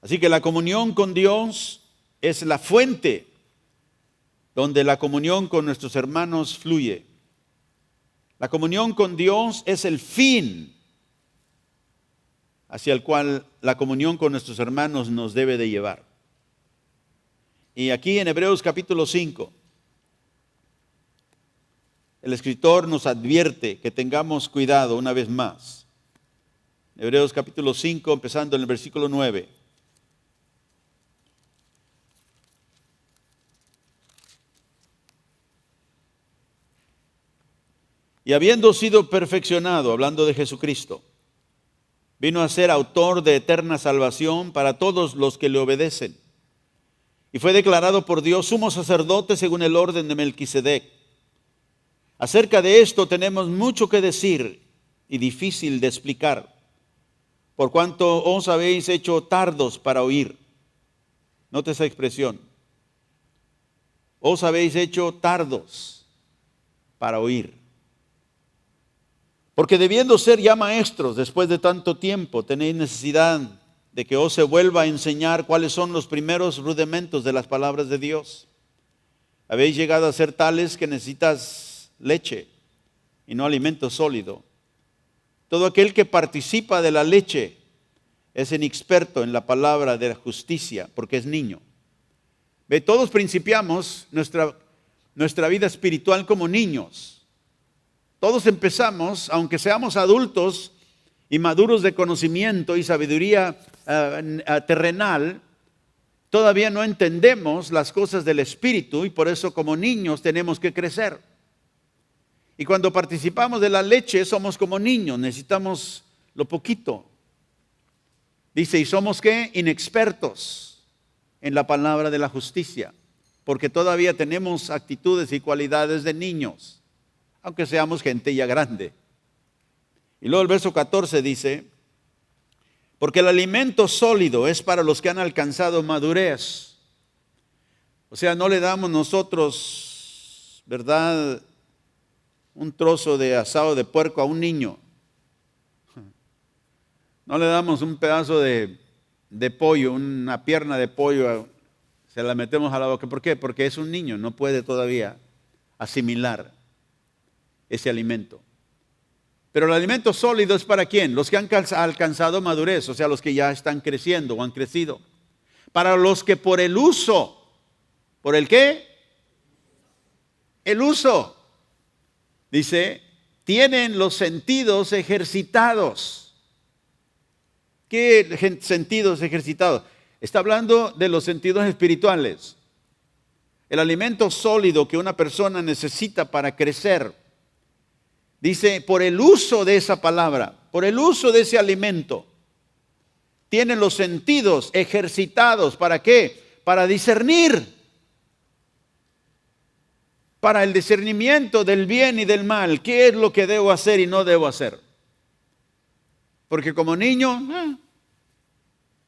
Así que la comunión con Dios es la fuente donde la comunión con nuestros hermanos fluye. La comunión con Dios es el fin hacia el cual la comunión con nuestros hermanos nos debe de llevar. Y aquí en Hebreos capítulo 5, el escritor nos advierte que tengamos cuidado una vez más. Hebreos capítulo 5, empezando en el versículo 9. Y habiendo sido perfeccionado, hablando de Jesucristo, vino a ser autor de eterna salvación para todos los que le obedecen. Y fue declarado por Dios sumo sacerdote según el orden de Melquisedec. Acerca de esto tenemos mucho que decir y difícil de explicar, por cuanto os habéis hecho tardos para oír. Note esa expresión. Os habéis hecho tardos para oír. Porque debiendo ser ya maestros después de tanto tiempo, tenéis necesidad de que os se vuelva a enseñar cuáles son los primeros rudimentos de las palabras de Dios. Habéis llegado a ser tales que necesitas leche y no alimento sólido. Todo aquel que participa de la leche es inexperto en la palabra de la justicia, porque es niño. Ve, todos principiamos nuestra vida espiritual como niños. Todos empezamos, aunque seamos adultos y maduros de conocimiento y sabiduría terrenal, todavía no entendemos las cosas del Espíritu y por eso como niños tenemos que crecer. Y cuando participamos de la leche somos como niños, necesitamos lo poquito. Dice, ¿y somos qué? Inexpertos en la palabra de la justicia, porque todavía tenemos actitudes y cualidades de niños, aunque seamos gente ya grande. Y luego el verso 14 dice, porque el alimento sólido es para los que han alcanzado madurez. O sea, no le damos nosotros, ¿verdad?, un trozo de asado de puerco a un niño. No le damos un pedazo de pollo, una pierna de pollo, se la metemos a la boca. ¿Por qué? Porque es un niño, no puede todavía asimilar ese alimento. Pero el alimento sólido es para ¿quién? Los que han alcanzado madurez, o sea, los que ya están creciendo o han crecido. Para los que por el uso, ¿por el qué? El uso. Dice, tienen los sentidos ejercitados. ¿Qué sentidos ejercitados? Está hablando de los sentidos espirituales. El alimento sólido que una persona necesita para crecer. Dice, por el uso de esa palabra, por el uso de ese alimento, tienen los sentidos ejercitados. ¿Para qué? Para discernir. Para el discernimiento del bien y del mal. ¿Qué es lo que debo hacer y no debo hacer? Porque como niño,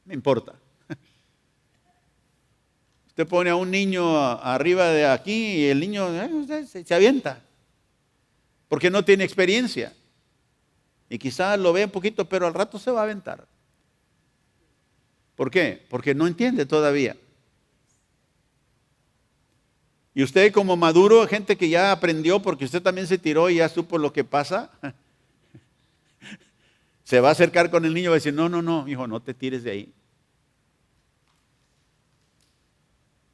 me importa. Usted pone a un niño arriba de aquí y el niño se avienta. Porque no tiene experiencia. Y quizás lo ve un poquito, pero al rato se va a aventar. ¿Por qué? Porque no entiende todavía. Y usted como maduro, gente que ya aprendió porque usted también se tiró y ya supo lo que pasa, se va a acercar con el niño y va a decir, no, no, no, hijo, no te tires de ahí.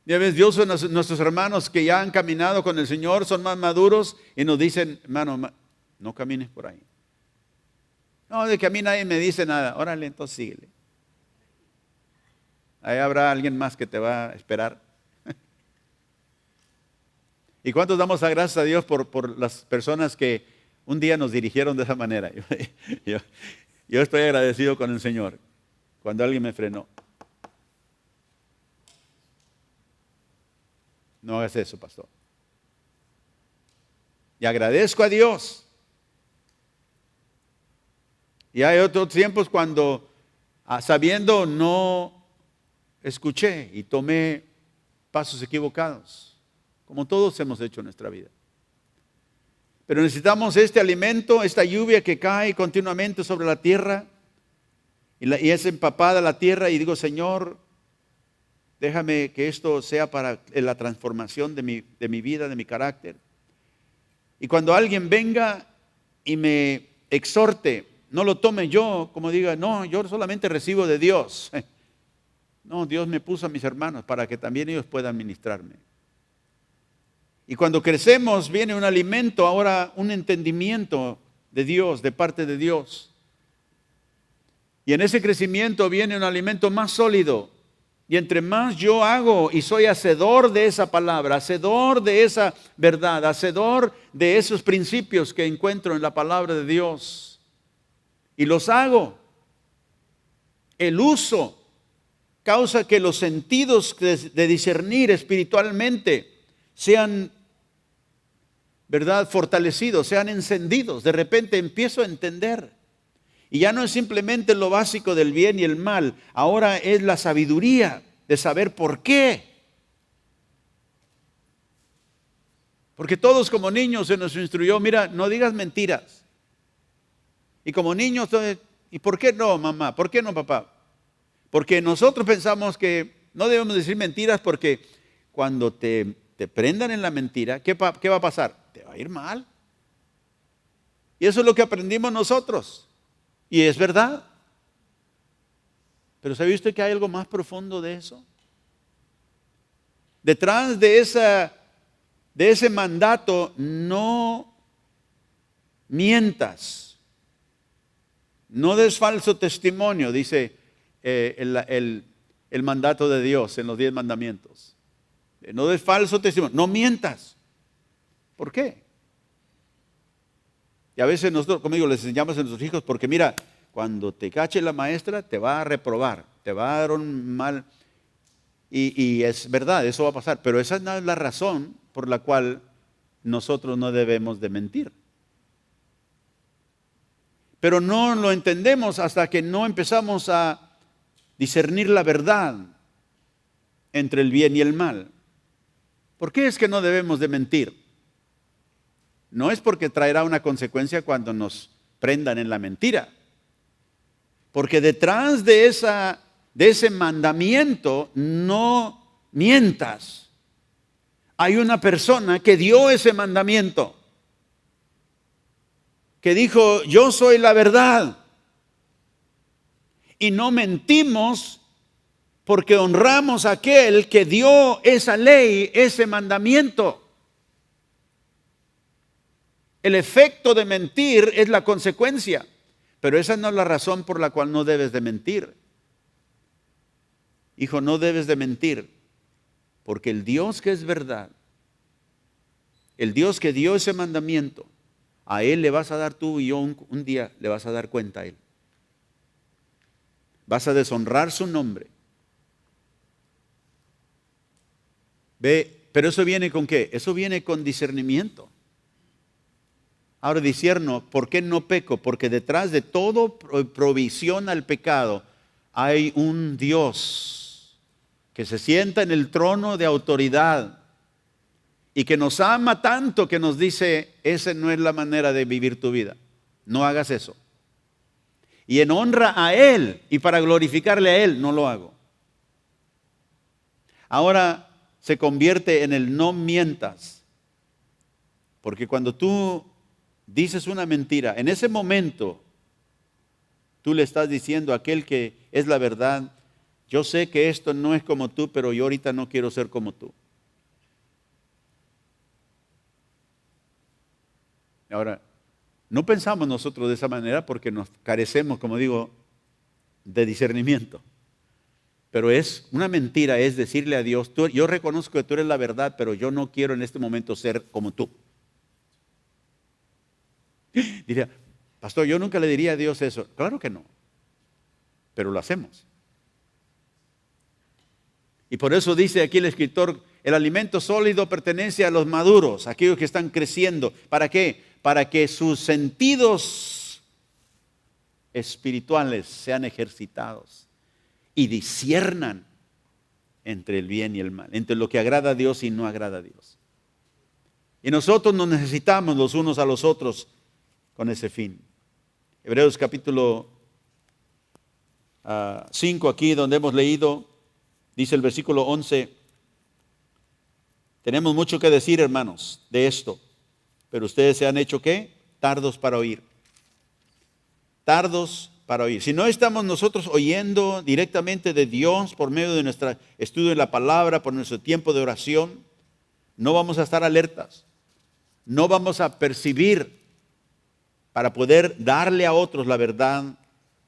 Ya ves, Dios, nuestros hermanos que ya han caminado con el Señor, son más maduros y nos dicen, hermano, no camines por ahí. No, de que a mí nadie me dice nada. Órale, entonces síguele. Ahí habrá alguien más que te va a esperar. ¿Y cuántos damos gracias a Dios por las personas que un día nos dirigieron de esa manera? Yo estoy agradecido con el Señor cuando alguien me frenó. No hagas eso, pastor. Y agradezco a Dios. Y hay otros tiempos cuando, sabiendo, no escuché y tomé pasos equivocados, como todos hemos hecho en nuestra vida. Pero necesitamos este alimento, esta lluvia que cae continuamente sobre la tierra y es empapada la tierra, y digo, Señor, déjame que esto sea para la transformación de mi vida, de mi carácter. Y cuando alguien venga y me exhorte, no lo tome yo como diga, no, yo solamente recibo de Dios. No, Dios me puso a mis hermanos para que también ellos puedan ministrarme. Y cuando crecemos viene un alimento, ahora un entendimiento de Dios, de parte de Dios. Y en ese crecimiento viene un alimento más sólido. Y entre más yo hago y soy hacedor de esa palabra, hacedor de esa verdad, hacedor de esos principios que encuentro en la palabra de Dios, y los hago, el uso causa que los sentidos de discernir espiritualmente sean, ¿verdad?, fortalecidos, sean encendidos. De repente empiezo a entender. Y ya no es simplemente lo básico del bien y el mal, ahora es la sabiduría de saber por qué. Porque todos como niños se nos instruyó, mira, no digas mentiras. Y como niños, ¿y por qué no, mamá? ¿Por qué no, papá? Porque nosotros pensamos que no debemos decir mentiras porque cuando te prendan en la mentira, ¿qué va a pasar? Te va a ir mal. Y eso es lo que aprendimos nosotros. Y es verdad. Pero ¿sabe usted que hay algo más profundo de eso? Detrás de ese mandato, no mientas. No des falso testimonio, dice el mandato de Dios en los 10 mandamientos. No des falso testimonio, no mientas. ¿Por qué? Y a veces nosotros, como digo, les enseñamos a nuestros hijos, porque mira, cuando te cache la maestra, te va a reprobar, te va a dar un mal. Y es verdad, eso va a pasar, pero esa no es la razón por la cual nosotros no debemos de mentir. Pero no lo entendemos hasta que no empezamos a discernir la verdad entre el bien y el mal. ¿Por qué es que no debemos de mentir? No es porque traerá una consecuencia cuando nos prendan en la mentira. Porque detrás de ese mandamiento, no mientas, hay una persona que dio ese mandamiento, que dijo, yo soy la verdad. Y no mentimos porque honramos a aquel que dio esa ley, ese mandamiento. El efecto de mentir es la consecuencia, pero esa no es la razón por la cual no debes de mentir. Hijo, no debes de mentir, porque el Dios que es verdad, el Dios que dio ese mandamiento, a Él le vas a dar tú y yo un día le vas a dar cuenta a Él. Vas a deshonrar su nombre. Ve, pero eso viene con ¿qué? Eso viene con discernimiento. Ahora discierno, ¿por qué no peco? Porque detrás de todo provisión al pecado hay un Dios que se sienta en el trono de autoridad y que nos ama tanto que nos dice, esa no es la manera de vivir tu vida. No hagas eso. Y en honra a Él y para glorificarle a Él, no lo hago. Ahora, se convierte en el no mientas. Porque cuando tú dices una mentira, en ese momento tú le estás diciendo a aquel que es la verdad: yo sé que esto no es como tú, pero yo ahorita no quiero ser como tú. Ahora, no pensamos nosotros de esa manera porque nos carecemos, como digo, de discernimiento. Pero es una mentira, es decirle a Dios: yo reconozco que tú eres la verdad, pero yo no quiero en este momento ser como tú. Diría: pastor, yo nunca le diría a Dios eso. Claro que no, pero lo hacemos. Y por eso dice aquí el escritor: el alimento sólido pertenece a los maduros, a aquellos que están creciendo. ¿Para qué? Para que sus sentidos espirituales sean ejercitados y disciernan entre el bien y el mal, entre lo que agrada a Dios y no agrada a Dios. Y nosotros nos necesitamos los unos a los otros con ese fin. Hebreos capítulo 5, aquí donde hemos leído, dice el versículo 11: tenemos mucho que decir, hermanos, de esto, pero ustedes se han hecho ¿qué? Tardos para oír. Tardos para oír. Si no estamos nosotros oyendo directamente de Dios por medio de nuestro estudio de la palabra, por nuestro tiempo de oración, no vamos a estar alertas. No vamos a percibir para poder darle a otros la verdad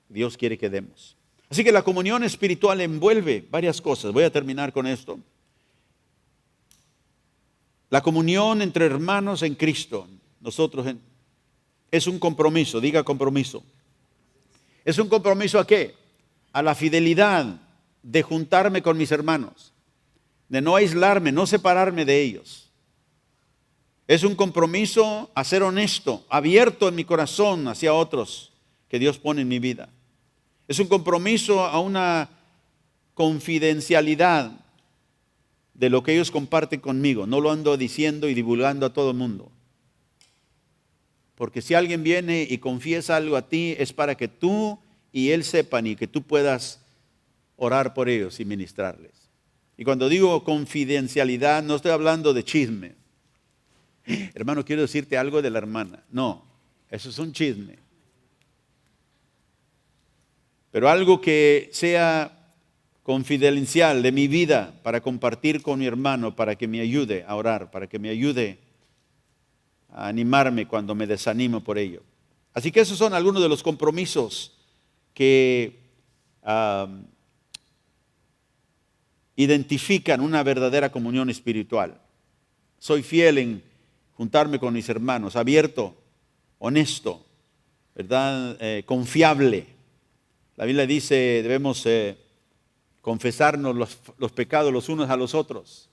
que Dios quiere que demos. Así que la comunión espiritual envuelve varias cosas. Voy a terminar con esto. La comunión entre hermanos en Cristo, es un compromiso. Diga compromiso. ¿Es un compromiso a qué? A la fidelidad de juntarme con mis hermanos, de no aislarme, no separarme de ellos. Es un compromiso a ser honesto, abierto en mi corazón hacia otros que Dios pone en mi vida. Es un compromiso a una confidencialidad de lo que ellos comparten conmigo. No lo ando diciendo y divulgando a todo el mundo. Porque si alguien viene y confiesa algo a ti, es para que tú y él sepan y que tú puedas orar por ellos y ministrarles. Y cuando digo confidencialidad, no estoy hablando de chisme. Hermano, quiero decirte algo de la hermana. No, eso es un chisme. Pero algo que sea confidencial de mi vida para compartir con mi hermano, para que me ayude a orar, para que me ayude a animarme cuando me desanimo por ello. Así que esos son algunos de los compromisos que identifican una verdadera comunión espiritual. Soy fiel en juntarme con mis hermanos, abierto, honesto, ¿verdad? Confiable. La Biblia dice, debemos confesarnos los pecados los unos a los otros.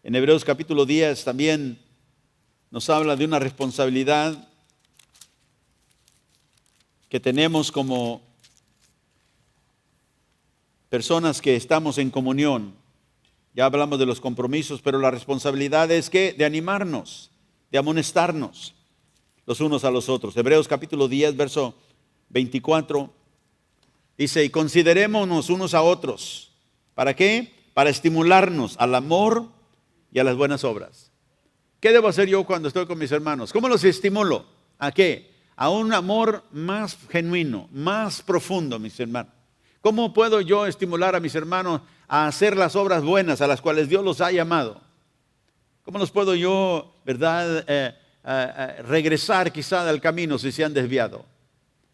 En Hebreos capítulo 10 también nos habla de una responsabilidad que tenemos como personas que estamos en comunión. Ya hablamos de los compromisos, pero la responsabilidad es que de animarnos, de amonestarnos los unos a los otros. Hebreos capítulo 10, verso 24, dice: y considerémonos unos a otros. ¿Para qué? Para estimularnos al amor y a las buenas obras. ¿Qué debo hacer yo cuando estoy con mis hermanos? ¿Cómo los estimulo? ¿A qué? A un amor más genuino, más profundo, mis hermanos. ¿Cómo puedo yo estimular a mis hermanos a hacer las obras buenas a las cuales Dios los ha llamado? ¿Cómo los puedo yo, verdad, regresar quizá del camino si se han desviado?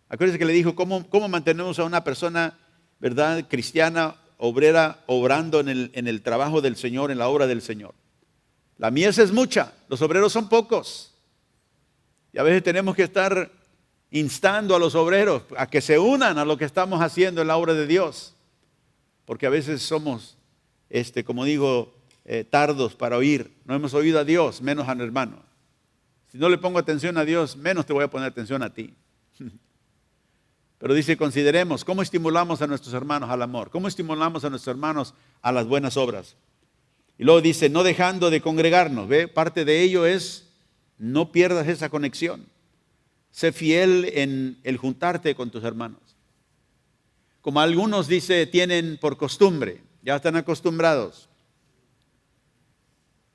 Acuérdense que le dijo, ¿cómo mantenemos a una persona, verdad, cristiana, obrera, obrando en el trabajo del Señor, en la obra del Señor? La mies es mucha, los obreros son pocos. Y a veces tenemos que estar instando a los obreros a que se unan a lo que estamos haciendo en la obra de Dios. Porque a veces somos, como digo, tardos para oír. No hemos oído a Dios, menos al hermano. Si no le pongo atención a Dios, menos te voy a poner atención a ti. Pero dice, consideremos, ¿cómo estimulamos a nuestros hermanos al amor? ¿Cómo estimulamos a nuestros hermanos a las buenas obras? Y luego dice, no dejando de congregarnos. ¿Ve? Parte de ello es, no pierdas esa conexión. Sé fiel en el juntarte con tus hermanos. Como algunos, dice, tienen por costumbre. ya están acostumbrados.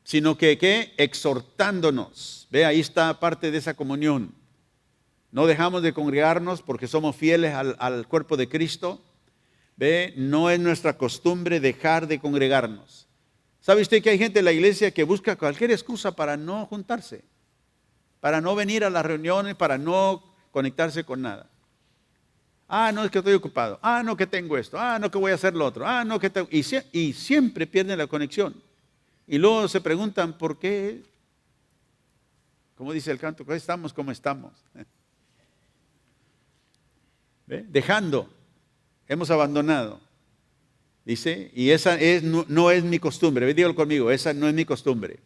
Sino que, ¿qué? Exhortándonos. Ve, ahí está parte de esa comunión. No dejamos de congregarnos porque somos fieles al cuerpo de Cristo. Ve, no es nuestra costumbre dejar de congregarnos. ¿Sabe usted que hay gente en la iglesia que busca cualquier excusa para no juntarse? Para no venir a las reuniones, para no conectarse con nada. Ah, no, es que estoy ocupado. Ah, no, que tengo esto. Ah, no, que voy a hacer lo otro. Ah, no, que tengo... Y siempre pierden la conexión. Y luego se preguntan por qué, como dice el canto, ¿por qué estamos como estamos? ¿Ve? Dejando, hemos abandonado. Dice, y esa no es mi costumbre. Ve, dígalo conmigo, esa no es mi costumbre.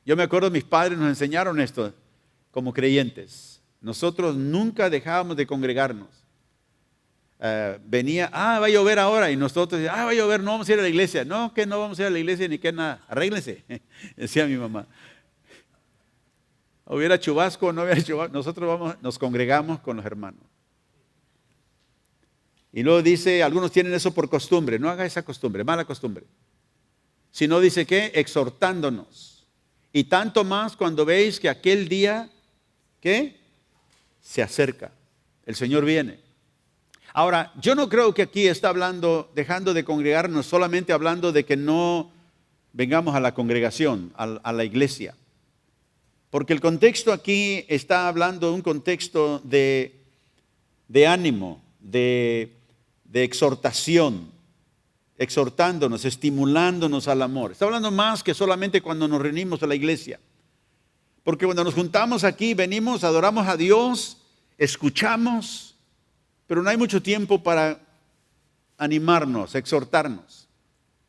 Yo me acuerdo, mis padres nos enseñaron esto como creyentes. Nosotros nunca dejábamos de congregarnos. Venía, va a llover ahora, y nosotros, va a llover, no vamos a ir a la iglesia. No, que no vamos a ir a la iglesia ni que nada, arréglense, decía mi mamá. Hubiera chubasco o no hubiera chubasco, nosotros nos congregamos con los hermanos. Y luego dice, algunos tienen eso por costumbre, no haga esa costumbre, mala costumbre. Sino dice que exhortándonos. Y tanto más cuando veis que aquel día, ¿qué? Se acerca, el Señor viene. Ahora, yo no creo que aquí está hablando, dejando de congregarnos, solamente hablando de que no vengamos a la congregación, a la iglesia. Porque el contexto aquí está hablando de un contexto de ánimo, de exhortación, exhortándonos, estimulándonos al amor. Está hablando más que solamente cuando nos reunimos a la iglesia. Porque cuando nos juntamos aquí, venimos, adoramos a Dios, escuchamos, pero no hay mucho tiempo para animarnos, exhortarnos.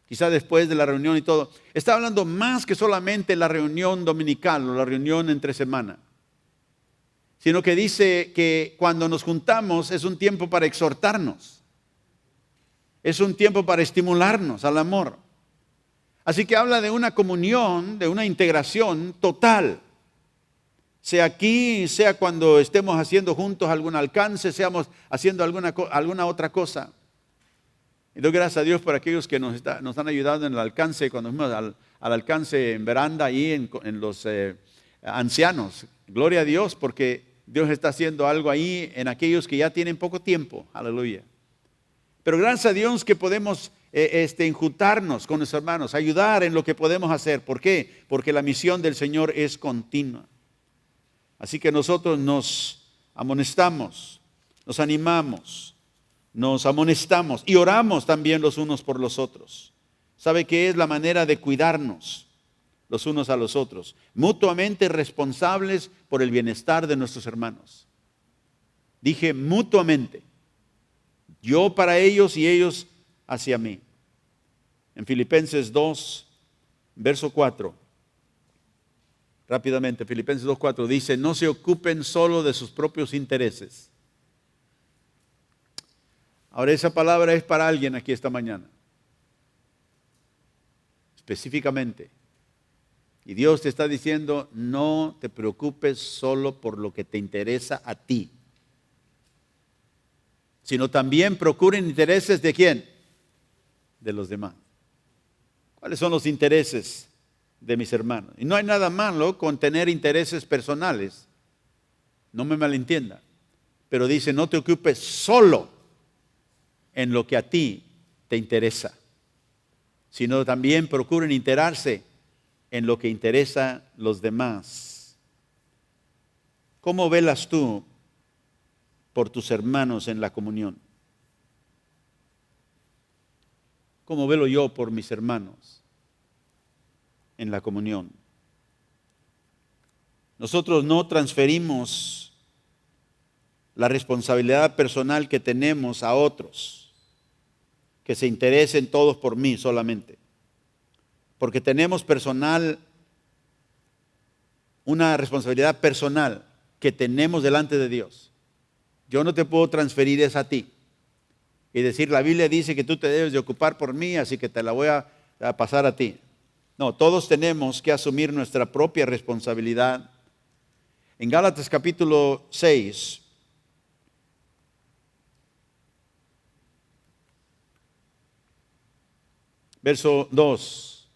Quizá después de la reunión y todo. Está hablando más que solamente la reunión dominical o la reunión entre semana. Sino que dice que cuando nos juntamos es un tiempo para exhortarnos. Es un tiempo para estimularnos al amor. Así que habla de una comunión, de una integración total. Sea aquí, sea cuando estemos haciendo juntos algún alcance, seamos haciendo alguna otra cosa. Y doy gracias a Dios por aquellos que nos han ayudado en el alcance, cuando fuimos al alcance en veranda, ahí en los ancianos. Gloria a Dios, porque Dios está haciendo algo ahí en aquellos que ya tienen poco tiempo. Aleluya. Pero gracias a Dios que podemos enjutarnos con nuestros hermanos, ayudar en lo que podemos hacer. ¿Por qué? Porque la misión del Señor es continua. Así que nosotros nos amonestamos, nos animamos, nos amonestamos y oramos también los unos por los otros. ¿Sabe qué es la manera de cuidarnos los unos a los otros? Mutuamente responsables por el bienestar de nuestros hermanos. Dije mutuamente. Yo para ellos y ellos hacia mí. En Filipenses 2, verso 4. Rápidamente, Filipenses 2:4 dice, no se ocupen solo de sus propios intereses. Ahora esa palabra es para alguien aquí esta mañana. Específicamente. Y Dios te está diciendo, no te preocupes solo por lo que te interesa a ti. Sino también procuren intereses ¿de quién? De los demás. ¿Cuáles son los intereses de mis hermanos? Y no hay nada malo con tener intereses personales. No me malentienda. Pero dice, no te ocupes solo en lo que a ti te interesa, sino también procuren enterarse en lo que interesa a los demás. ¿Cómo velas tú por tus hermanos en la comunión? ¿Cómo velo yo por mis hermanos en la comunión? Nosotros no transferimos la responsabilidad personal que tenemos a otros, que se interesen todos por mí solamente, porque tenemos una responsabilidad personal que tenemos delante de Dios. Yo no te puedo transferir esa a ti y decir, la Biblia dice que tú te debes de ocupar por mí, así que te la voy a pasar a ti. No, todos tenemos que asumir nuestra propia responsabilidad. En Gálatas capítulo 6, Verso 2.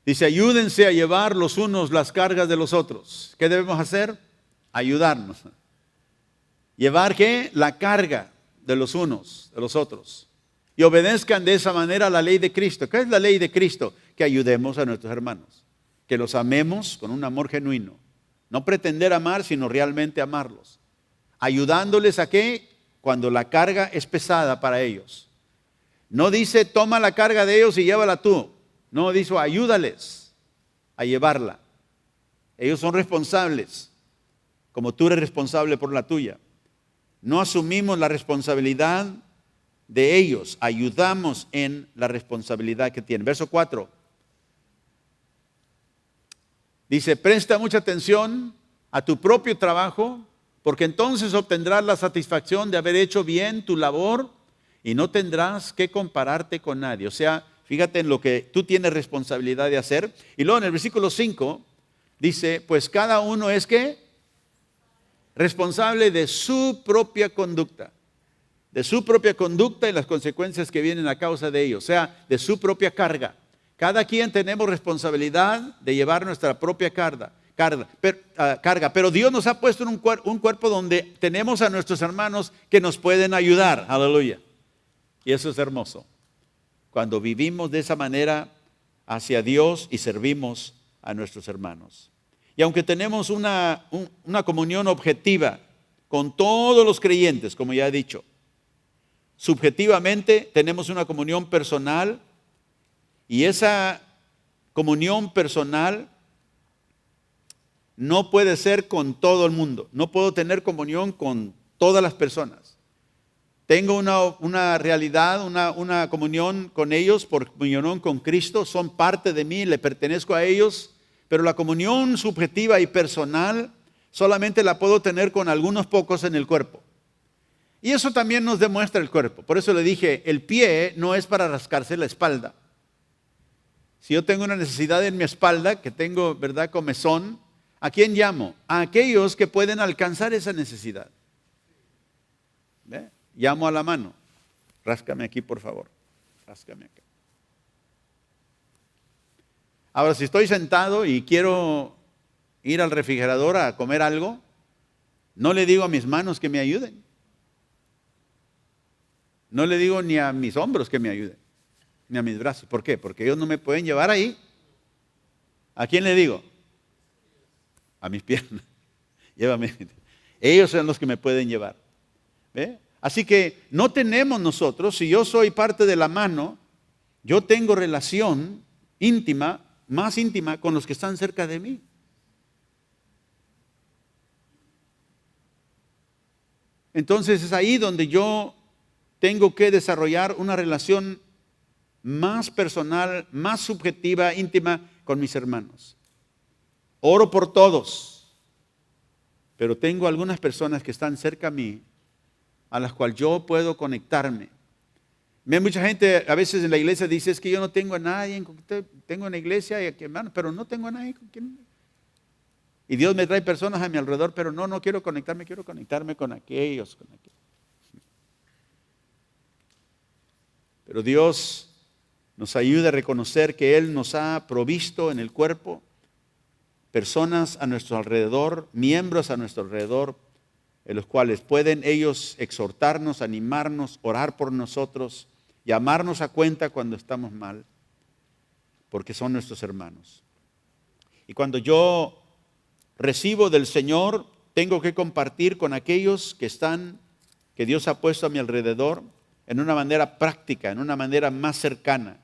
Dice, ayúdense a llevar los unos las cargas de los otros. ¿Qué debemos hacer? Ayudarnos. ¿Llevar qué? La carga de los unos, de los otros. Y obedezcan de esa manera la ley de Cristo. ¿Qué es la ley de Cristo? Que ayudemos a nuestros hermanos. Que los amemos con un amor genuino. No pretender amar, sino realmente amarlos. Ayudándoles a qué? Cuando la carga es pesada para ellos. No dice, toma la carga de ellos y llévala tú. No, dice, ayúdales a llevarla. Ellos son responsables, como tú eres responsable por la tuya. No asumimos la responsabilidad de ellos, ayudamos en la responsabilidad que tienen. Verso 4. Dice, presta mucha atención a tu propio trabajo, porque entonces obtendrás la satisfacción de haber hecho bien tu labor y no tendrás que compararte con nadie. O sea, fíjate en lo que tú tienes responsabilidad de hacer. Y luego en el versículo 5 dice, pues cada uno es ¿qué? Responsable de su propia conducta. De su propia conducta y las consecuencias que vienen a causa de ello. O sea, de su propia carga. Cada quien tenemos responsabilidad de llevar nuestra propia carga. Pero Dios nos ha puesto en un cuerpo donde tenemos a nuestros hermanos que nos pueden ayudar. Aleluya. Y eso es hermoso. Cuando vivimos de esa manera hacia Dios y servimos a nuestros hermanos. Y aunque tenemos una comunión objetiva con todos los creyentes, como ya he dicho, subjetivamente tenemos una comunión personal y esa comunión personal no puede ser con todo el mundo. No puedo tener comunión con todas las personas. Tengo una realidad, una comunión con ellos por comunión con Cristo. Son parte de mí, le pertenezco a ellos. Pero la comunión subjetiva y personal solamente la puedo tener con algunos pocos en el cuerpo. Y eso también nos demuestra el cuerpo. Por eso le dije, el pie no es para rascarse la espalda. Si yo tengo una necesidad en mi espalda, que tengo, ¿verdad?, comezón, ¿a quién llamo? A aquellos que pueden alcanzar esa necesidad. ¿Ve? Llamo a la mano. Ráscame aquí, por favor. Ráscame acá. Ahora, si estoy sentado y quiero ir al refrigerador a comer algo, no le digo a mis manos que me ayuden. No le digo ni a mis hombros que me ayuden, ni a mis brazos. ¿Por qué? Porque ellos no me pueden llevar ahí. ¿A quién le digo? A mis piernas. Llévame. Ellos son los que me pueden llevar. ¿Ve? Así que no tenemos nosotros, si yo soy parte de la mano, yo tengo relación íntima, más íntima con los que están cerca de mí. Entonces es ahí donde yo tengo que desarrollar una relación más personal, más subjetiva, íntima con mis hermanos. Oro por todos, pero tengo algunas personas que están cerca a mí, a las cuales yo puedo conectarme. Mucha gente a veces en la iglesia dice, es que yo no tengo a nadie, tengo una iglesia, hermano, pero no tengo a nadie con quien. Y Dios me trae personas a mi alrededor, pero no quiero conectarme con aquellos, Pero Dios nos ayuda a reconocer que Él nos ha provisto en el cuerpo personas a nuestro alrededor, miembros a nuestro alrededor, en los cuales pueden ellos exhortarnos, animarnos, orar por nosotros, llamarnos a cuenta cuando estamos mal, porque son nuestros hermanos. Y cuando yo recibo del Señor, tengo que compartir con aquellos que Dios ha puesto a mi alrededor, en una manera práctica, en una manera más cercana.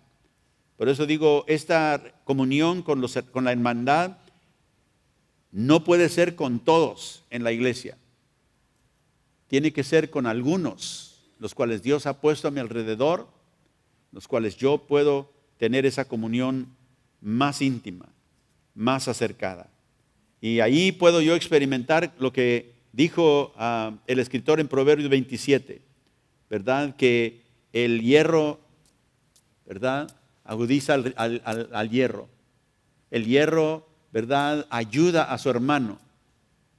Por eso digo, esta comunión con la hermandad no puede ser con todos en la iglesia. Tiene que ser con algunos, los cuales Dios ha puesto a mi alrededor, los cuales yo puedo tener esa comunión más íntima, más acercada. Y ahí puedo yo experimentar lo que dijo el escritor en Proverbios 27, ¿verdad? Que el hierro, ¿verdad?, agudiza al hierro. El hierro, ¿verdad?, ayuda a su hermano,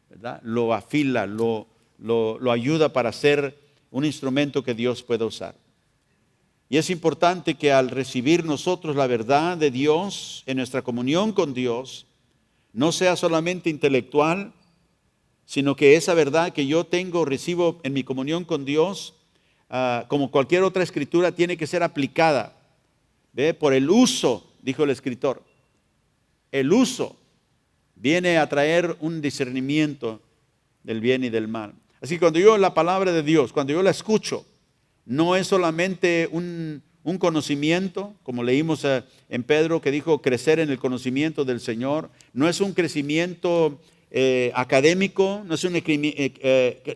¿verdad? Lo afila, lo ayuda para ser un instrumento que Dios pueda usar. Y es importante que al recibir nosotros la verdad de Dios en nuestra comunión con Dios, no sea solamente intelectual, sino que esa verdad que yo recibo en mi comunión con Dios, como cualquier otra escritura, tiene que ser aplicada. ¿Ve? Por el uso, dijo el escritor. El uso viene a traer un discernimiento del bien y del mal. Así que cuando yo la palabra de Dios, cuando yo la escucho, no es solamente un conocimiento, como leímos en Pedro que dijo crecer en el conocimiento del Señor. No es un crecimiento académico, no es un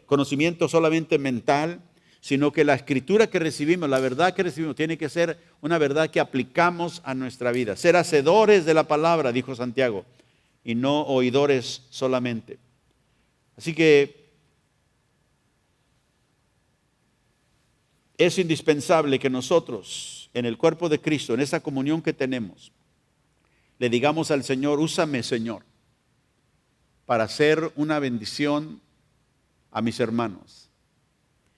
conocimiento solamente mental, sino que la escritura que recibimos, la verdad que recibimos, tiene que ser una verdad que aplicamos a nuestra vida. Ser hacedores de la palabra, dijo Santiago, y no oidores solamente. Así que es indispensable que nosotros, en el cuerpo de Cristo, en esa comunión que tenemos, le digamos al Señor: úsame, Señor, para hacer una bendición a mis hermanos.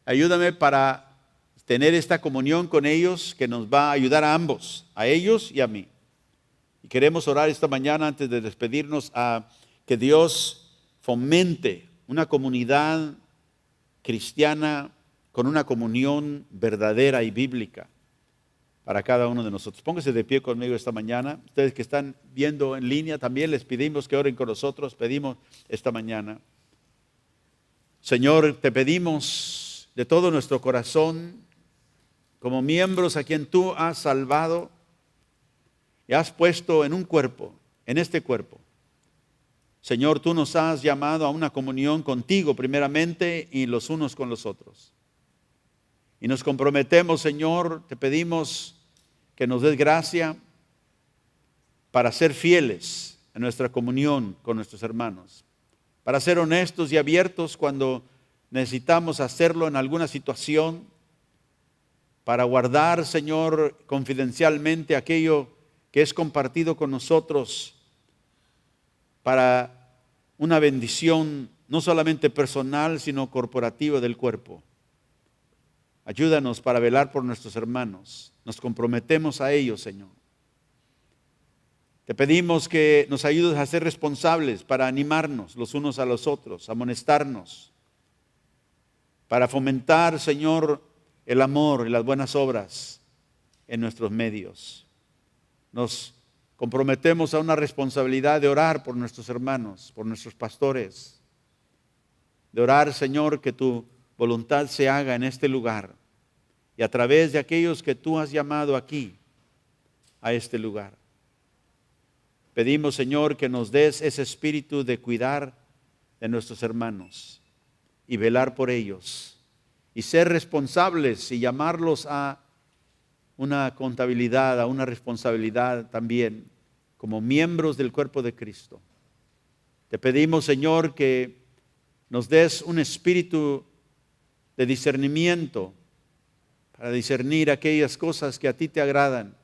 Ayúdame para tener esta comunión con ellos que nos va a ayudar a ambos, a ellos y a mí. Y queremos orar esta mañana antes de despedirnos a que Dios fomente una comunidad cristiana con una comunión verdadera y bíblica para cada uno de nosotros. Póngase de pie conmigo esta mañana. Ustedes que están viendo en línea, también les pedimos que oren con nosotros. Pedimos esta mañana: Señor, te pedimos de todo nuestro corazón, como miembros a quien tú has salvado y has puesto en un cuerpo, en este cuerpo. Señor, tú nos has llamado a una comunión contigo primeramente y los unos con los otros. Y nos comprometemos, Señor, te pedimos que nos des gracia para ser fieles en nuestra comunión con nuestros hermanos, para ser honestos y abiertos cuando necesitamos hacerlo en alguna situación, para guardar, Señor, confidencialmente aquello que es compartido con nosotros para una bendición no solamente personal, sino corporativa del cuerpo. Ayúdanos para velar por nuestros hermanos. Nos comprometemos a ellos, Señor. Te pedimos que nos ayudes a ser responsables para animarnos los unos a los otros, amonestarnos, para fomentar, Señor, el amor y las buenas obras en nuestros medios. Nos comprometemos a una responsabilidad de orar por nuestros hermanos, por nuestros pastores, de orar, Señor, que tu voluntad se haga en este lugar y a través de aquellos que tú has llamado aquí a este lugar. Pedimos, Señor, que nos des ese espíritu de cuidar de nuestros hermanos y velar por ellos y ser responsables y llamarlos a una contabilidad, a una responsabilidad también como miembros del cuerpo de Cristo. Te pedimos, Señor, que nos des un espíritu de discernimiento para discernir aquellas cosas que a ti te agradan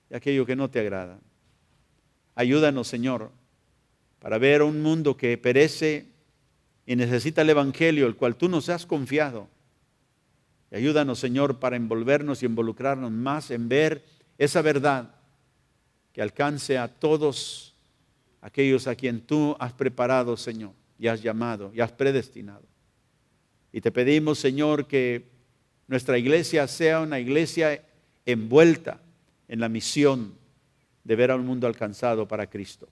y aquello que no te agrada. Ayúdanos, Señor, para ver un mundo que perece y necesita el Evangelio, el cual tú nos has confiado. Y ayúdanos, Señor, para envolvernos y involucrarnos más en ver esa verdad que alcance a todos aquellos a quien tú has preparado, Señor, y has llamado, y has predestinado. Y te pedimos, Señor, que nuestra iglesia sea una iglesia envuelta en la misión de ver a un mundo alcanzado para Cristo.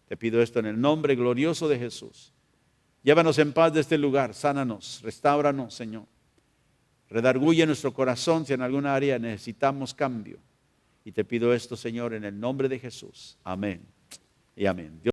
Te pido esto en el nombre glorioso de Jesús. Llévanos en paz de este lugar, sánanos, restáuranos, Señor. Redarguye nuestro corazón si en alguna área necesitamos cambio. Y te pido esto, Señor, en el nombre de Jesús. Amén y amén.